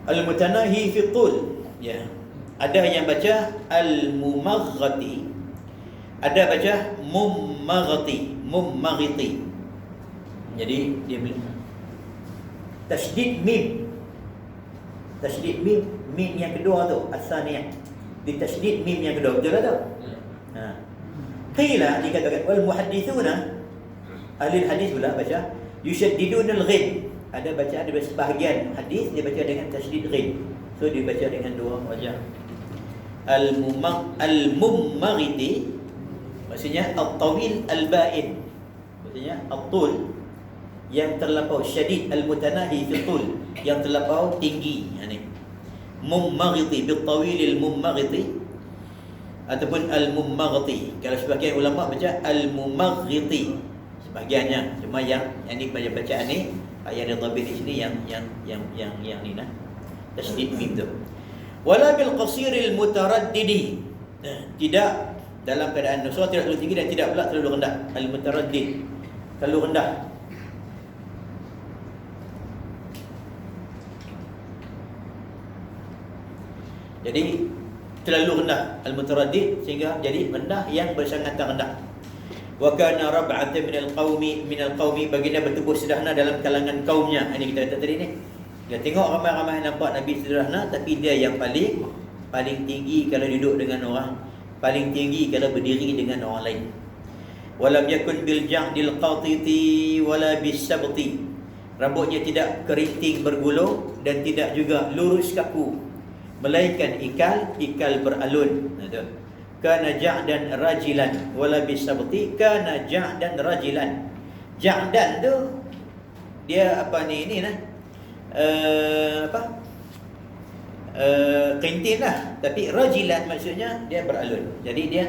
المتناهي في الطول. Ya. Ada yang baca al-mumaghati, ada baca mummaghati. Jadi dia tasydid mim. Tasydid mim yang kedua tu, as-saniyah. Di tasydid mim yang kedua, betul tak? Ha. Qila dikatakan wal muhaddithuna, ahli hadis pula baca yushaddidun al-ghin. Ada sebahagian hadis dia baca dengan tasydid ghin. So dia baca dengan dua wajah. Al-mummaghiti maksudnya al-tawil al-ba'in, maksudnya al-tul yang terlampau, syadid al-mutanahi fi tul yang terlampau tinggi. Yani mummaghiti bil tawil al-mummaghiti ataupun al-mummaghiti. Kalau sebahagian ulama baca al-mumaghiti sebahagiannya, cuma yang ni bacaan ni yang ada dhabit di sini yang ni nah tasydid mim tu. Wala bil qasiril mutaraddidi, tidak dalam keadaan nusra tidak terlalu tinggi dan tidak pula terlalu rendah. Al mutaraddid terlalu rendah. Jadi terlalu rendah al mutaraddid sehingga jadi rendah yang bersangatan rendah. Wa kana rab'atan min al qaumi, baginda bertubuh sederhana dalam kalangan kaumnya. Ini kita kata tadi ni. Kita tengok ramai-ramai nampak Nabi sederhana, tapi dia yang paling tinggi kalau duduk dengan orang, paling tinggi kalau berdiri dengan orang lain. Walam yakun bil ja'dil qatiti wala bis sabti, rambutnya tidak keriting bergulung dan tidak juga lurus kaku, melainkan ikal beralun. Kana ja'dan rajilan wala bis sabti, kana ja'dan rajilan. Ja'dan tu dia apa ni nah, qintin lah, tapi rajilan maksudnya dia beralun. Jadi dia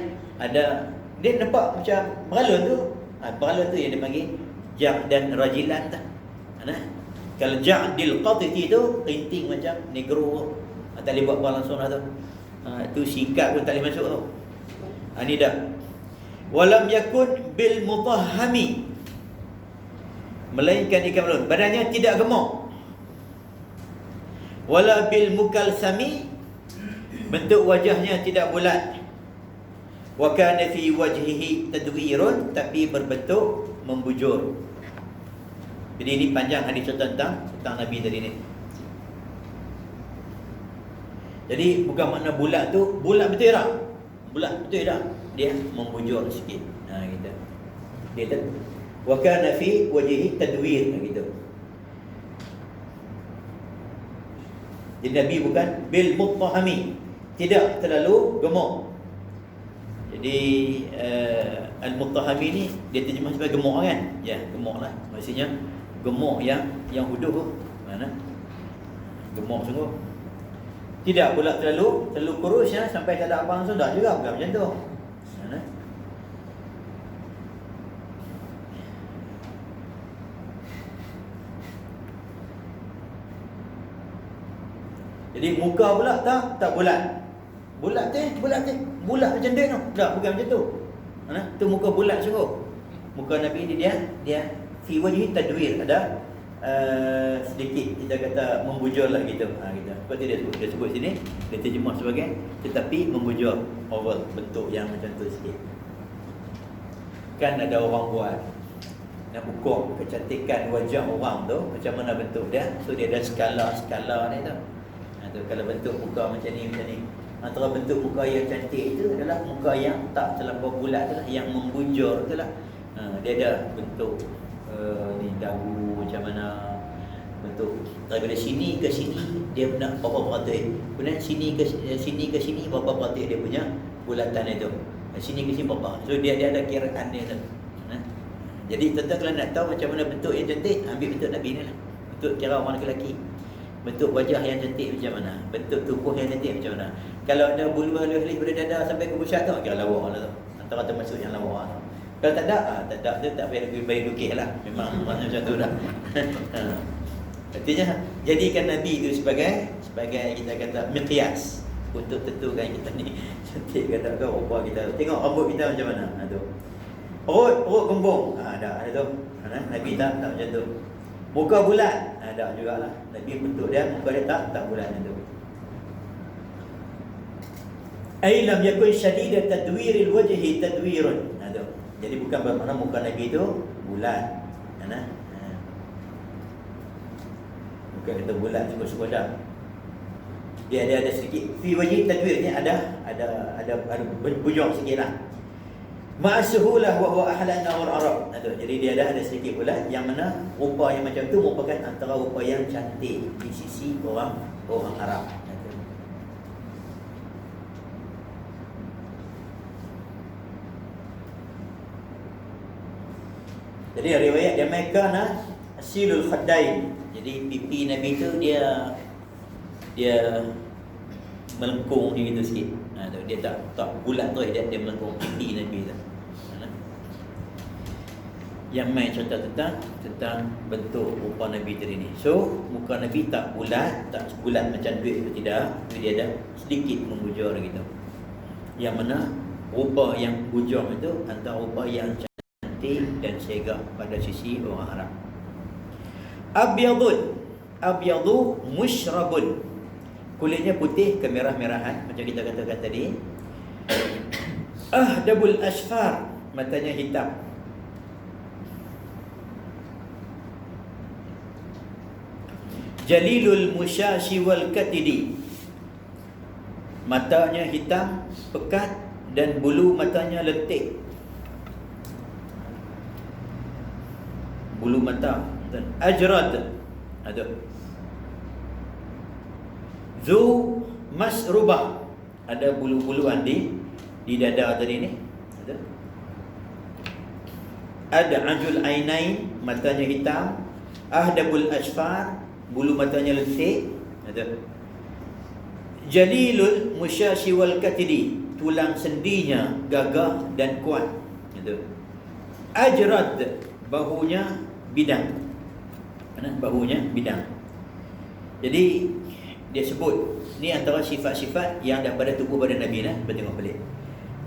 nampak macam beralun tu. Beralun tu yang dipanggil ja'dan rajilan tak. Kalau ja'dil qatiti tu qinting macam negro, tak boleh buat apa langsung lah tu. Tu sikat pun tak boleh masuk tu. Ni dah. Walam yakun bil mutahhami, melainkan ikan beralun, badannya tidak gemuk. Wala bil mukalsami, bentuk wajahnya tidak bulat. Wa kana fi wajhihi tadwirun, tapi berbentuk membujur. Jadi ini panjang hadis tentang Nabi tadi ni. Jadi bukan makna bulat tu bulat betul tak? Bulat betul tak? Dia membujur sikit. Gitu. Dia tu wa kana fi wajhihi tadwir gitu. Jadi Nabi bukan bil muttahami, tidak terlalu gemuk. Jadi al-muttahami ni dia terjemah sebagai gemuk kan? Ya, gemuk lah. Maksudnya gemuk yang huduh tu. Mana? Gemuk sungguh. Tidak pula terlalu kurus ya, sampai tak ada apa langsung dah juga, bukan macam tu. Mana? Jadi muka pula tak bulat. Bulat macam dia tu. Tak, bukan macam tu. Tu muka bulat sungguh. Muka Nabi ni dia fi wajhi tadwir, ada sedikit kita kata membujur lah gitu. Gitu. Seperti dia sebut sini, dia terjemah sebagai tetapi membujur, oval, bentuk yang macam tu sikit. Kan ada orang buat nak ukur kecantikan wajah orang tu macam mana bentuk dia. So dia ada skala ni tu. Kalau bentuk muka macam ni. Antara bentuk muka yang cantik itu adalah muka yang tak terlampau bulat tu lah, yang membujur tu lah. Dia ada bentuk ni dagu daripada sini ke sini dia nak berapa peratus. Kemudian sini ke sini berapa peratus dia punya bulatan itu. Sini ke sini berapa. So dia ada kiraan dia tu. Jadi tuan-tuan kalau nak tahu macam mana bentuk yang cantik, ambil bentuk Nabi ni lah. Bentuk cara orang lelaki. Bentuk wajah yang cantik macam mana, bentuk tubuh yang cantik macam mana. Kalau ada bulu halus daripada dada sampai ke pusat tu, kira lawa lah tu. Antara termasuk yang lawa tu. Kalau tak ada tu tak payah lebih lukis lah. Memang macam tu dah. Artinya jadikan Nabi itu sebagai kita kata miqyas untuk tentukan kita ni cantik ke tak, rupa kita. Tengok rambut kita macam mana. Tu. Perut gembung. Ada tu. Nabi tak macam tu. Muka bulat. Ada jugalah. Nabi bentuk dia muka dia tak bulat macam tu. Ai lam yakun syadid tadwiril wajhi tadwirun. Tu. Jadi bukan bermakna muka Nabi itu bulat. Bukan kata bulat cukup dah. Dia ada sedikit fi wajhi tadwir ni ada bujung sikitlah. Ma'asuhulah wa huwa ahlan Arab. Jadi dia ada sedikit bulat yang mana rupa yang macam tu merupakan antara rupa yang cantik di sisi orang Arab. Jadi riwayat dia makana asilul khaddain. Jadi pipi Nabi tu dia melengkung dia gitu sikit. Dia tak bulat tu, dia melengkung pipi Nabi tu. Yang main contoh tentang bentuk rupa Nabi tadi ni. So muka Nabi tak bulat macam duit itu tidak, tapi dia ada sedikit membujur gitu. Yang mana rupa yang bujur itu antara rupa yang cantik dan segak pada sisi orang Arab. Abyadu musyrabun. Kulitnya putih kemerah-merahan macam kita katakan tadi. Ahdabul asfar, matanya hitam. Jalilul musyashi wal katidi, matanya hitam pekat dan bulu matanya lentik. Bulu mata dan ajrad ada. Zu masrubah, ada bulu-buluan di dada tadi ni. Ada ajul ainain, matanya hitam. Ahdabul asfar, bulu matanya lentik. Ada. Jalilul musyashi wal katidi, tulang sendinya gagah dan kuat. Ada. Ajrad, bahunya bidang. Bahunya bidang. Jadi dia sebut ni antara sifat-sifat yang ada pada tubuh badan Nabi lah. Tengok balik.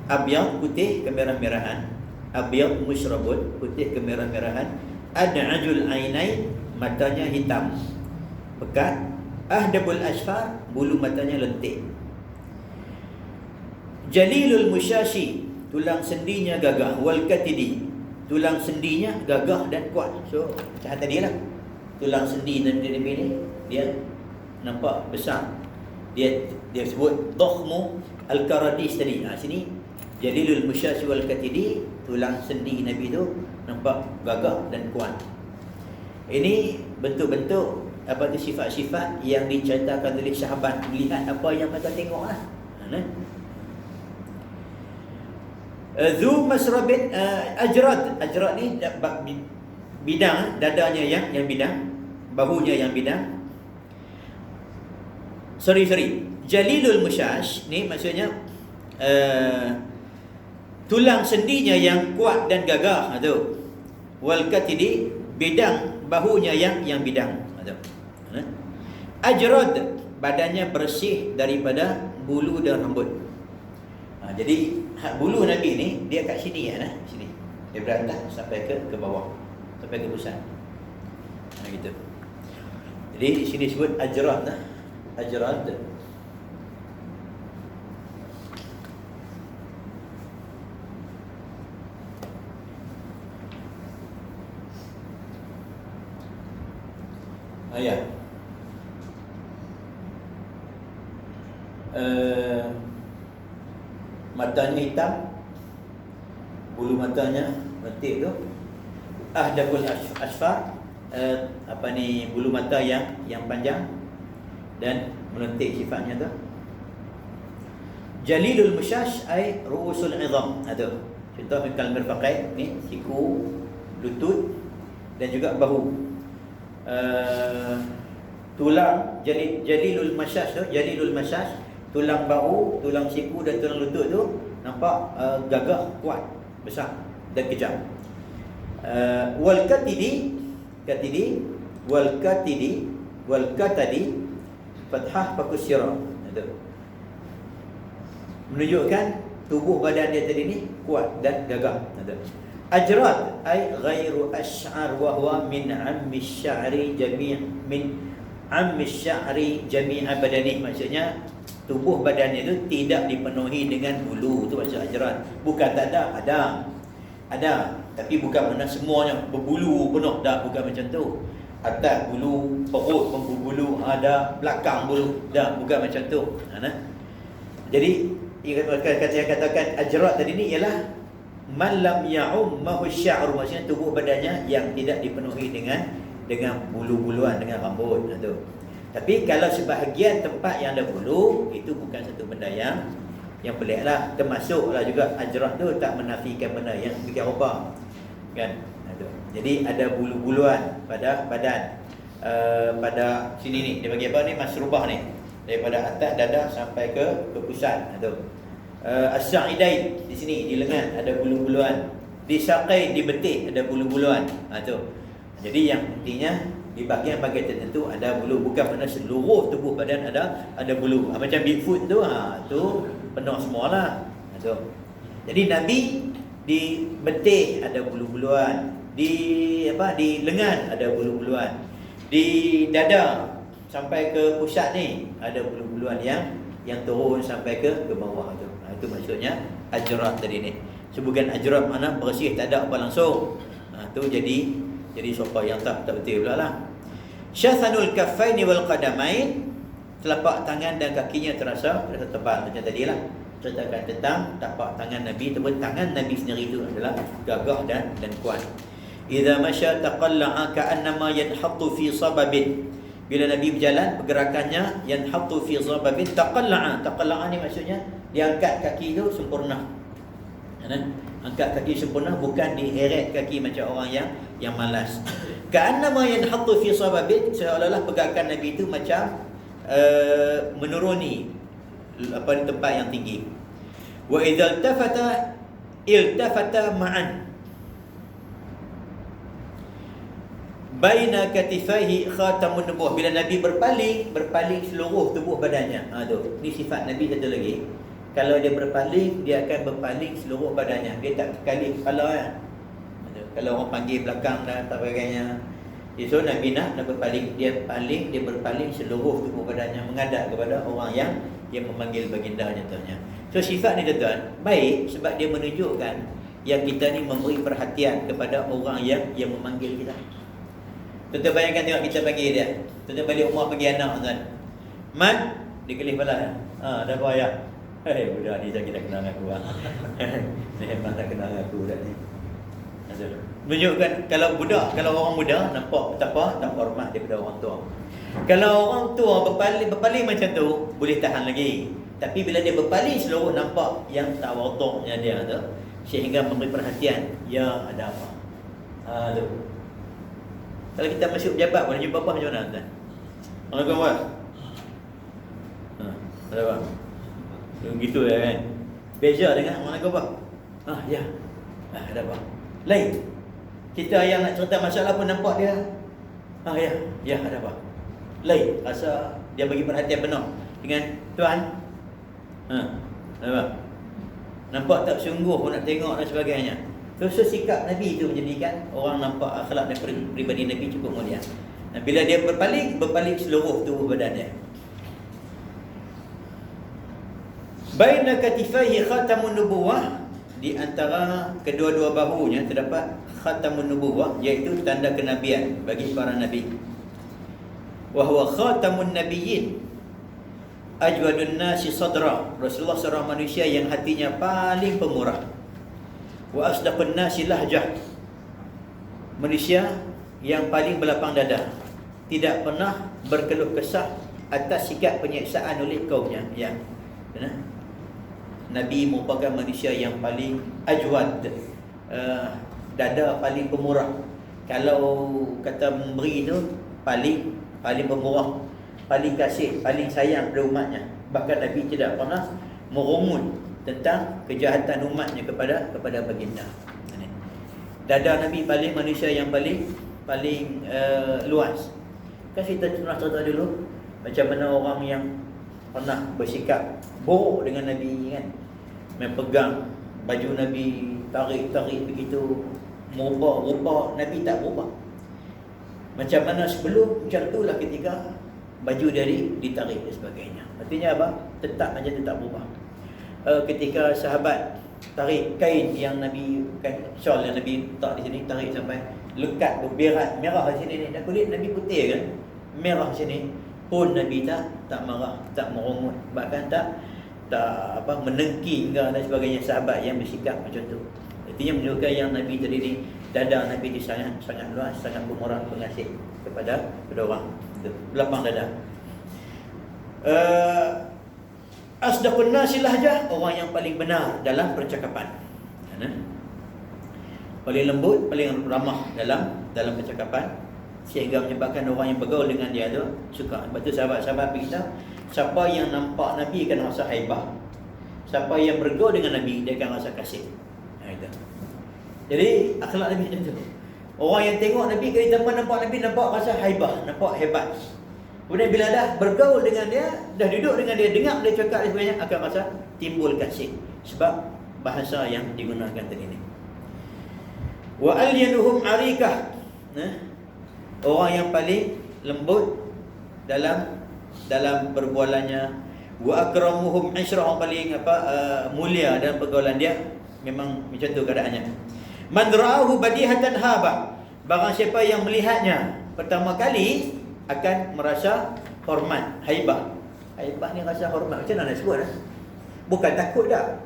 Abyad, putih kemerah-merahan. Abyad musyrabun, putih kemerah-merahan. Ad'ajul ainain, matanya hitam pekat. Ahdabul asfar, bulu matanya lentik. Jalilul musyashi, tulang sendinya gagah. Wal katidi, tulang sendinya gagah dan kuat. So macam tadi lah, tulang sendi Nabi ni dia nampak besar. Dia sebut dhakhmu al-karadis tadi. Sini jalilul musyashi wal katidi, tulang sendi Nabi tu nampak gagah dan kuat. Ini bentuk-bentuk apa tu, sifat-sifat yang diceritakan oleh sahabat, melihat apa yang mereka tengoklah. Zu masrabin ajrad ni bidang, dadanya yang bidang, bahunya yang bidang. Sorry. Jalilul musyash ni maksudnya tulang sendinya yang kuat dan gagah tu. Wal katidi, bidang bahunya yang bidang. Ajrad, badannya bersih daripada bulu dan rambut. Jadi bulu Nabi ni dia kat sini sini. Daripada atas sampai ke bawah, sampai ke pusat. Gitu. Jadi di sini sebut ajrad. Ajrad. Ayat. Matanya hitam, bulu matanya lentik tu. Ahdabul asfar, bulu mata yang panjang dan melentik sifatnya tu. Jalilul musyash ay ru'usul 'idham. Ada. Contoh kal mirfaqain ni siku, lutut dan juga bahu. Tulang jalilul masyash tu, jalilul masyash, tulang bahu, tulang siku dan tulang lutut tu nampak gagah, kuat, besar dan kejam. Wal katidi fathah pakus syirah. Menunjukkan tubuh badan dia tadi ni kuat dan gagah. Ajrat ay ghairu ash'ar wa huwa min 'ammi sya'ri jami'a badani. Maksudnya tubuh badannya itu tidak dipenuhi dengan bulu. Itu maksud ajrat. Bukan tak ada, ada, tapi bukan mana semuanya berbulu penuh. Dah, bukan macam tu. Atas bulu, perut pun berbulu, ada belakang bulu. Dah, bukan macam tu. Jadi kata yang katakan ajrat tadi ni ialah man lam ya'ummahu sya'ru, maksudnya tubuh badannya yang tidak dipenuhi dengan bulu-buluan, dengan rambut. Tapi kalau sebahagian tempat yang ada bulu, itu bukan satu benda yang pelik lah. Termasuklah juga ajrat tu tak menafikan benda yang bikin rupa, kan? Jadi ada bulu-buluan pada badan, pada sini ni dia bagi apa ni, masrubah ni, daripada atas dada sampai ke pusat. As-sa'idain di sini di lengan ada bulu-buluan, di saqain di betis ada bulu-buluan. Jadi yang intinya di bahagian-bahagian tertentu ada bulu, bukan pada seluruh tubuh badan ada bulu. Macam Bigfoot tu, tu penuh semualah. Jadi Nabi di betis ada bulu-buluan, di lengan ada bulu-buluan, di dada sampai ke pusat ni ada bulu-buluan yang turun sampai ke bawah tu. Itu maksudnya ajrat tadi ni. Sebutan ajrat mana bersih, tak ada apa langsung. Tu jadi sopa yang tak betul pula lah. Syathanul kaffaini wal qadamain, telapak tangan dan kakinya terasa tebal macam tadi lah. Ceritakan tentang tapak tangan Nabi, ataupun tangan Nabi sendiri itu adalah gagah dan kuat. Idza masya taqalla'a ka'annama yanhattu fi sababin. Bila Nabi berjalan, pergerakannya yanhattu fi sababin. Taqalla'a ni maksudnya diangkat kaki itu sempurna. Angkat kaki sempurna, bukan diheret kaki macam orang yang malas. Ka'annama yanhattu fi sababin, seolah-olah pergerakan Nabi itu macam menuruni tempat yang tinggi. Wa idza iltafata ma'an baina katifaihi khatamun nubuwah. Bila Nabi berpaling seluruh tubuh badannya. Ni sifat Nabi satu lagi. Kalau dia berpaling, dia akan berpaling seluruh badannya. Dia tak sekali kepala kan. Kalau orang panggil belakang dan sebagainya. So Nabi nak berpaling, dia berpaling seluruh tubuh badannya menghadap kepada orang yang memanggil baginda contohnya. So sifat ni tuan-tuan baik sebab dia menunjukkan yang kita ni memberi perhatian kepada orang yang memanggil kita. Tuan-tuan bayangkan tengok kita panggil dia. Tuan-tuan balik rumah pergi anak tuan. Man, dia kelih kepala. Dah bayar. Hei, budak ni saya kira kenal aku. Dia memang tak kenal aku budak ni. Menunjukkan kalau orang muda nampak betapa tak hormat daripada orang tua. Kalau orang tua berpaling macam tu boleh tahan lagi. Tapi bila dia berpaling seluruh nampak yang tak watuknya dia tu, sehingga memberi perhatian. Ya, ada apa? Tu. Kalau kita masuk pejabat boleh jumpa apa macam mana tuan? Assalamualaikum Pak. Ada apa? Begitu kan. Beza dengan Assalamualaikum Pak. Ya. Ada apa? Lain. Kita yang nak cerita masalah pun nampak dia. Ya, ada apa? Lain. Rasa dia bagi perhatian penuh dengan tuan. Ada apa? Nampak tak sungguh pun nak tengok dan sebagainya. So sikap Nabi itu menjadikan orang nampak akhlak dan peribadi Nabi cukup mulia. Dan bila dia berpaling seluruh tubuh badan dia. Baina katifaihi khatamun nubuwah, di antara kedua-dua bahunya terdapat khatamun nubuwah, iaitu tanda kenabian bagi para nabi. Wa huwa khatamun nabiyyin ajwadun nasi sadra. Rasulullah seorang manusia yang hatinya paling pemurah. Wa asdaqun nasi lahjah, manusia yang paling berlapang dada, tidak pernah berkeluh kesah atas sikap penyiksaan oleh kaumnya. Ya, benar. Nabi merupakan manusia yang paling ajwad, dada paling pemurah. Kalau kata memberi itu paling pemurah, paling kasih, paling sayang pada umatnya. Bahkan Nabi tidak pernah merungut tentang kejahatan umatnya kepada baginda. Dada Nabi paling manusia yang paling luas. Kan kita pernah cerita dulu macam mana orang yang pernah bersikap buruk dengan Nabi kan, memegang baju Nabi, tarik begitu, merubah rupa Nabi tak berubah. Macam mana sebelum, macam itulah ketika baju dari ditarik dan sebagainya. Artinya apa? Tetap berubah. Ketika sahabat tarik kain yang Nabi, shawl yang Nabi letak di sini, tarik sampai lekat berberat merah di sini ni, dan kulit Nabi putih kan, merah sini, pun Nabi tak marah, tak merungut, bahkan tak menengking dan sebagainya. Sahabat yang bersikap macam tu, artinya menunjukkan yang Nabi tadi ni, dada Nabi ni sangat luas, sangat pemurah, pengasih kepada orang. Lapang dada. Asdaqun nasi lahjah, orang yang paling benar dalam percakapan. Paling lembut, paling ramah dalam percakapan, sehingga menyebabkan orang yang bergaul dengan dia tu suka. Sebab tu sahabat-sahabat beritahu, siapa yang nampak Nabi akan rasa haibah, siapa yang bergaul dengan Nabi dia akan rasa kasih. Jadi akhlak Nabi macam tu. Orang yang tengok Nabi, kali teman nampak Nabi, nampak rasa haibah, nampak hebat. Kemudian bila dah bergaul dengan dia, dah duduk dengan dia, dengar dia cakap dan sebagainya, akan rasa timbul kasih. Sebab bahasa yang digunakan tadi ni. Wa alyanuhum arikah, orang yang paling lembut dalam perbualannya. Wa akramuhum ishrah, orang paling mulia dalam pergaulan dia. Memang macam tu keadaannya. Man ra'ahu badihatan haba, barang siapa yang melihatnya pertama kali akan merasa hormat, haibah. Haibah ni rasa hormat. Macam mana nak sebut? Bukan takut dah.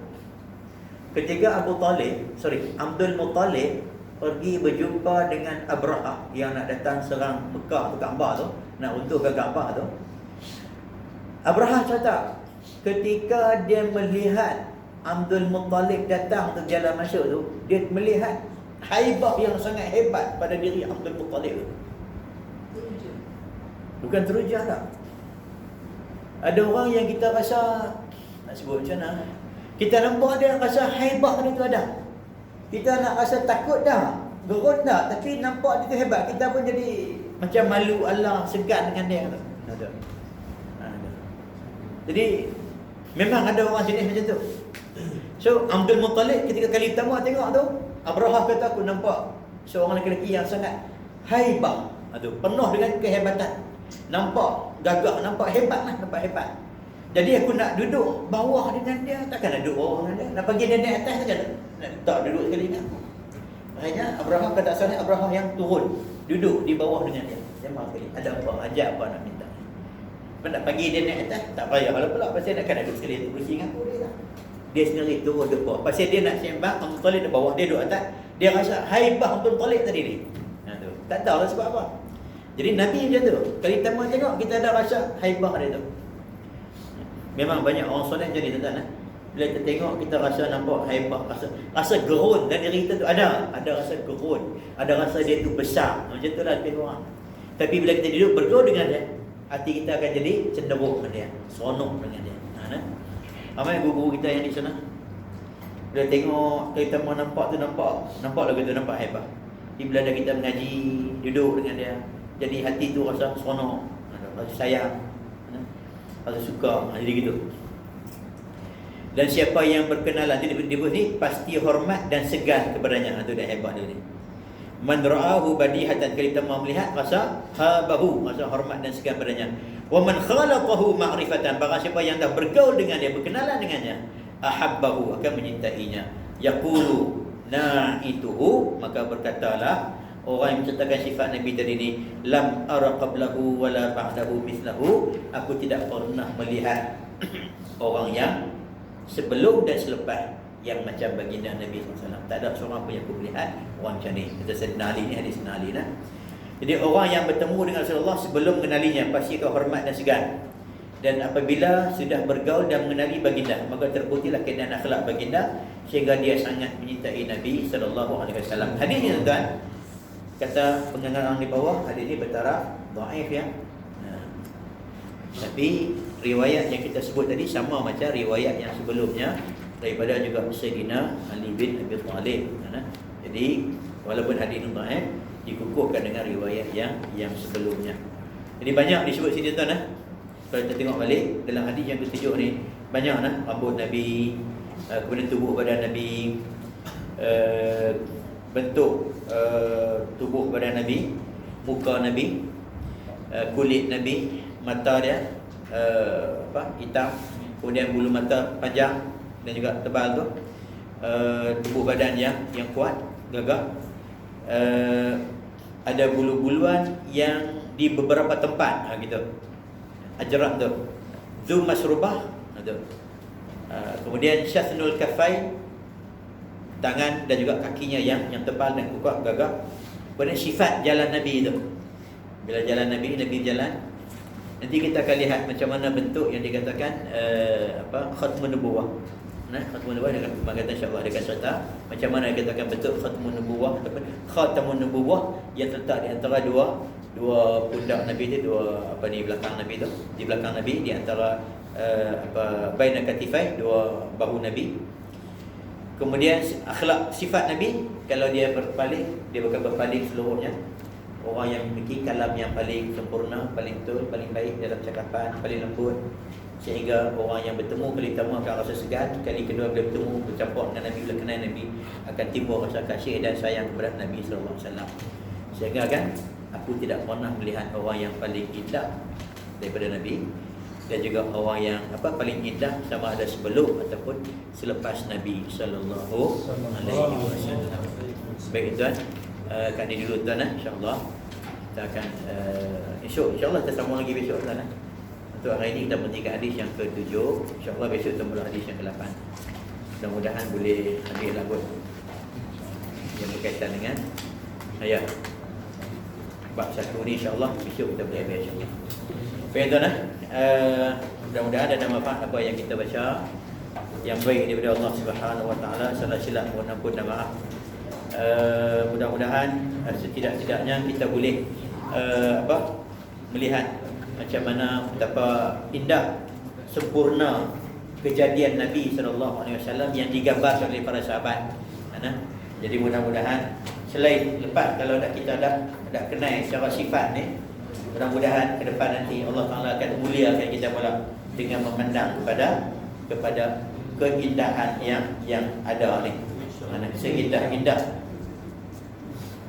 Ketika Abdul Muttalib pergi berjumpa dengan Abraha yang nak datang serang Mekah ke Kaabah tu, nak runtuhkan Kaabah tu, Abraha cerita ketika dia melihat Abdul Muttalib datang untuk jalan masuk tu, dia melihat haibah yang sangat hebat pada diri Abdul Muttalib tu. Bukan teruja tak. Ada orang yang kita rasa, nak sebut macam mana, kita nampak dia rasa haibah ni tu ada, kita nak rasa takut dah, gerun dah, tapi nampak dia tu hebat, kita pun jadi macam malu, Allah segan dengan dia tu. Jadi memang ada orang jenis macam tu. So Abdul Muttalib ketika kali pertama tengok tu, Abraha kata aku nampak seorang lelaki yang sangat haibah, penuh dengan kehebatan, nampak gagah, nampak hebat lah, nampak hebat. Jadi aku nak duduk bawah dengan dia, takkan nak duduk bawah dengan dia, nak pergi dia naik atas takkan nak tak duduk sekali dengan aku. Akhirnya Abraha kata asalnya Abraha yang turun duduk di bawah dengan dia. Jemaah sekali, ada apa, ajak apa nak minta. Nak pergi dia naik atas, tak payah kalau pula pasal nak duduk sekali tu bersih dengan aku dia tak. Dia sendiri turun duduk bawah. Pasal dia nak sembang, Abdul Talib di bawah, dia duduk atas. Dia rasa haibah Abdul Talib tadi ni. Tu. Tak tahu lah sebab apa. Jadi Nabi macam tu. Kali pertama tengok, kita ada rasa haibah dia tu. Memang banyak orang soleh jadi tuan-tuan. Bila kita tengok, kita rasa nampak haibah, rasa gerun dan diri kita tu ada rasa gerun, ada rasa dia tu besar. Macam tu lah lebih kurang. Tapi bila kita duduk bergaul dengan dia, hati kita akan jadi cenderung dengan dia, seronok dengan dia. Ramai guru-guru kita yang di sana, bila tengok kita mau nampak lagu tu nampak hebat. Bila ada kita mengaji, duduk dengan dia, jadi hati tu rasa seronok, rasa sayang, rasa suka, jadi gitu. Dan siapa yang berkenalan dia ni pasti hormat dan segan kepadanya. Itu dah hebat dia ni. Man ra'ahu badihatan, kalau kita mau melihat rasa habahu, rasa hormat dan segan padanya. Wa man khalaqahu ma'rifatan, barang siapa yang dah bergaul dengan dia, berkenalan dengannya, ahabbahu, akan menyintainya. Yaqulu na'ituhu, maka berkatalah orang yang menceritakan sifat Nabi tadi ni, lam ara qablahu wala ba'dahu mislahu, aku tidak pernah melihat orang yang sebelum dan selepas yang macam baginda Nabi SAW. Tak ada seorang pun yang aku melihat orang macam ni. Kata Sayyidina Ali ni, hadis Sayyidina Ali lah. Jadi orang yang bertemu dengan Rasulullah sebelum mengenalinya pasti akan hormat dan segan. Dan apabila sudah bergaul dan mengenali baginda, maka terbuktilah keindahan akhlak baginda sehingga dia sangat menyintai Nabi sallallahu alaihi wasallam. Hadis ini tuan, kata pengarang di bawah, hadis ini bertaraf dhaif ya. Tapi riwayat yang kita sebut tadi sama macam riwayat yang sebelumnya daripada juga Sayyidina Ali bin Abi Thalib. Jadi walaupun hadis ini dhaif, dikukuhkan dengan riwayat yang sebelumnya. Jadi banyak disebut sini tuan. Kalau kita tengok balik dalam hadis yang ke-7 ni, banyak rambut Nabi, kemudian tubuh badan Nabi, bentuk tubuh badan Nabi, muka Nabi, kulit Nabi, mata dia hitam, kemudian bulu mata panjang dan juga tebal tu, tubuh badan yang kuat, gagah, ada bulu-buluan yang di beberapa tempat gitu. Ajrak tu, Dhu masrubah tu. Kemudian syathnul kafai, tangan dan juga kakinya yang tebal dan kukuh, gagah. Kemudian sifat jalan Nabi tu. Bila jalan Nabi jalan. Nanti kita akan lihat macam mana bentuk yang dikatakan khatmun nubuwah. Khatmun nubuwah dengan kata insya-Allah dekat serta macam mana dikatakan bentuk khatmun nubuwah ataupun khatamun nubuwah yang terletak di antara dua pundak Nabi tu, belakang Nabi tu, di belakang Nabi, di antara baina katifai, dua bahu Nabi. Kemudian akhlak sifat Nabi, kalau dia berpaling, dia bukan berpaling seluruhnya. Orang yang memiliki kalam yang paling sempurna, paling betul, paling baik dalam cakapan, paling lembut, sehingga orang yang bertemu kali pertama akan rasa segan, kali kedua bila bertemu bercampur dengan Nabi, bila kenal Nabi, akan timbul rasa kasih dan sayang kepada Nabi sallallahu alaihi wasallam. Sehingga kan aku tidak pernah melihat orang yang paling indah daripada Nabi, dan juga orang yang paling indah sama ada sebelum ataupun selepas Nabi sallallahu alaihi wasallam. Baik tuan, kat ni dulu tuan, insya-Allah kita akan esok insya-Allah kita sambung lagi besok tuan. Untuk hari ini kita berhentikan hadis yang ke-7, insya-Allah besok kita mula hadis yang ke-8. Mudah-mudahan boleh ambil lagut yang berkaitan dengan ayat bab 1 ni, insya-Allah besok kita boleh ambil insya-Allah. Baik tuan, mudah-mudahan ada manfaat apa yang kita baca, yang baik daripada Allah Subhanahu wa taala. Salah silap mohon ampun dan maaf. Mudah-mudahan setidak-tidaknya kita boleh melihat macam mana betapa indah sempurna kejadian Nabi sallallahu alaihi wasallam yang digambar oleh para sahabat. Jadi mudah-mudahan selain lepas kalau kita dah kenal secara sifat ni, mudah-mudahan ke depan nanti Allah Taala akan muliakan kita pula dengan memandang kepada keindahan yang ada ni. Seindah-indah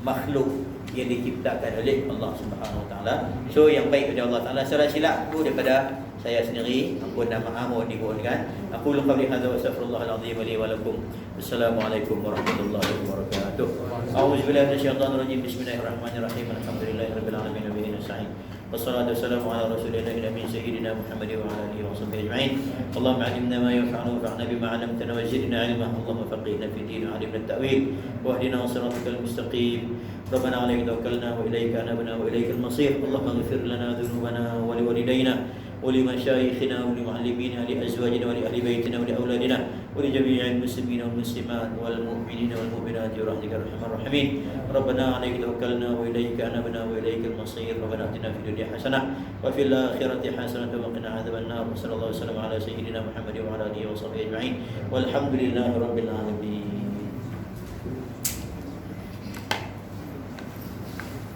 makhluk yang diciptakan oleh Allah Subhanahu Wa Taala. So yang baik dari Allah Taala. Salah silap aku daripada saya sendiri, ampun dan maaf mohon dimohonkan. Aku lu qawli hadza wa astaghfirullahal azim li wa lakum. Assalamualaikum warahmatullahi wabarakatuh. A'udzu billahi minasyaitonir rajim. Bismillahirrahmanirrahim. Alhamdulillahirabbil alamin wa bihi nasta'in. Wassalatu wassalamu ala rasulillah nabi sayyidina Muhammad wa ala alihi wa sahbihi ajma'in. Allahumma 'allimna ma yanfa'una wanfa'na bima 'allamtana wa zidna 'ilma. Allahumma faqihna fid din wa 'allimna at-ta'wil wa ihdina siratal mustaqim. ربنا عليك توكلنا وإليك أنبنا وإليك المصير. اللهم اغفر لنا ذنوبنا ولوالدينا ولمشايخنا ولمعلمينا لأزواجنا ولأهل بيتنا ولأولادنا ولجميع المسلمين والمسلمات والمؤمنين والمؤمنات برحمتك أرحم الراحمين. ربنا عليك توكلنا وإليك أنبنا وإليك المصير. ربنا آتنا في الدنيا حسنة وفي الآخرة حسنة وقنا عذاب النار. وصلى الله وسلم على سيدنا محمد وعلى آله وصحبه أجمعين والحمد لله رب العالمين.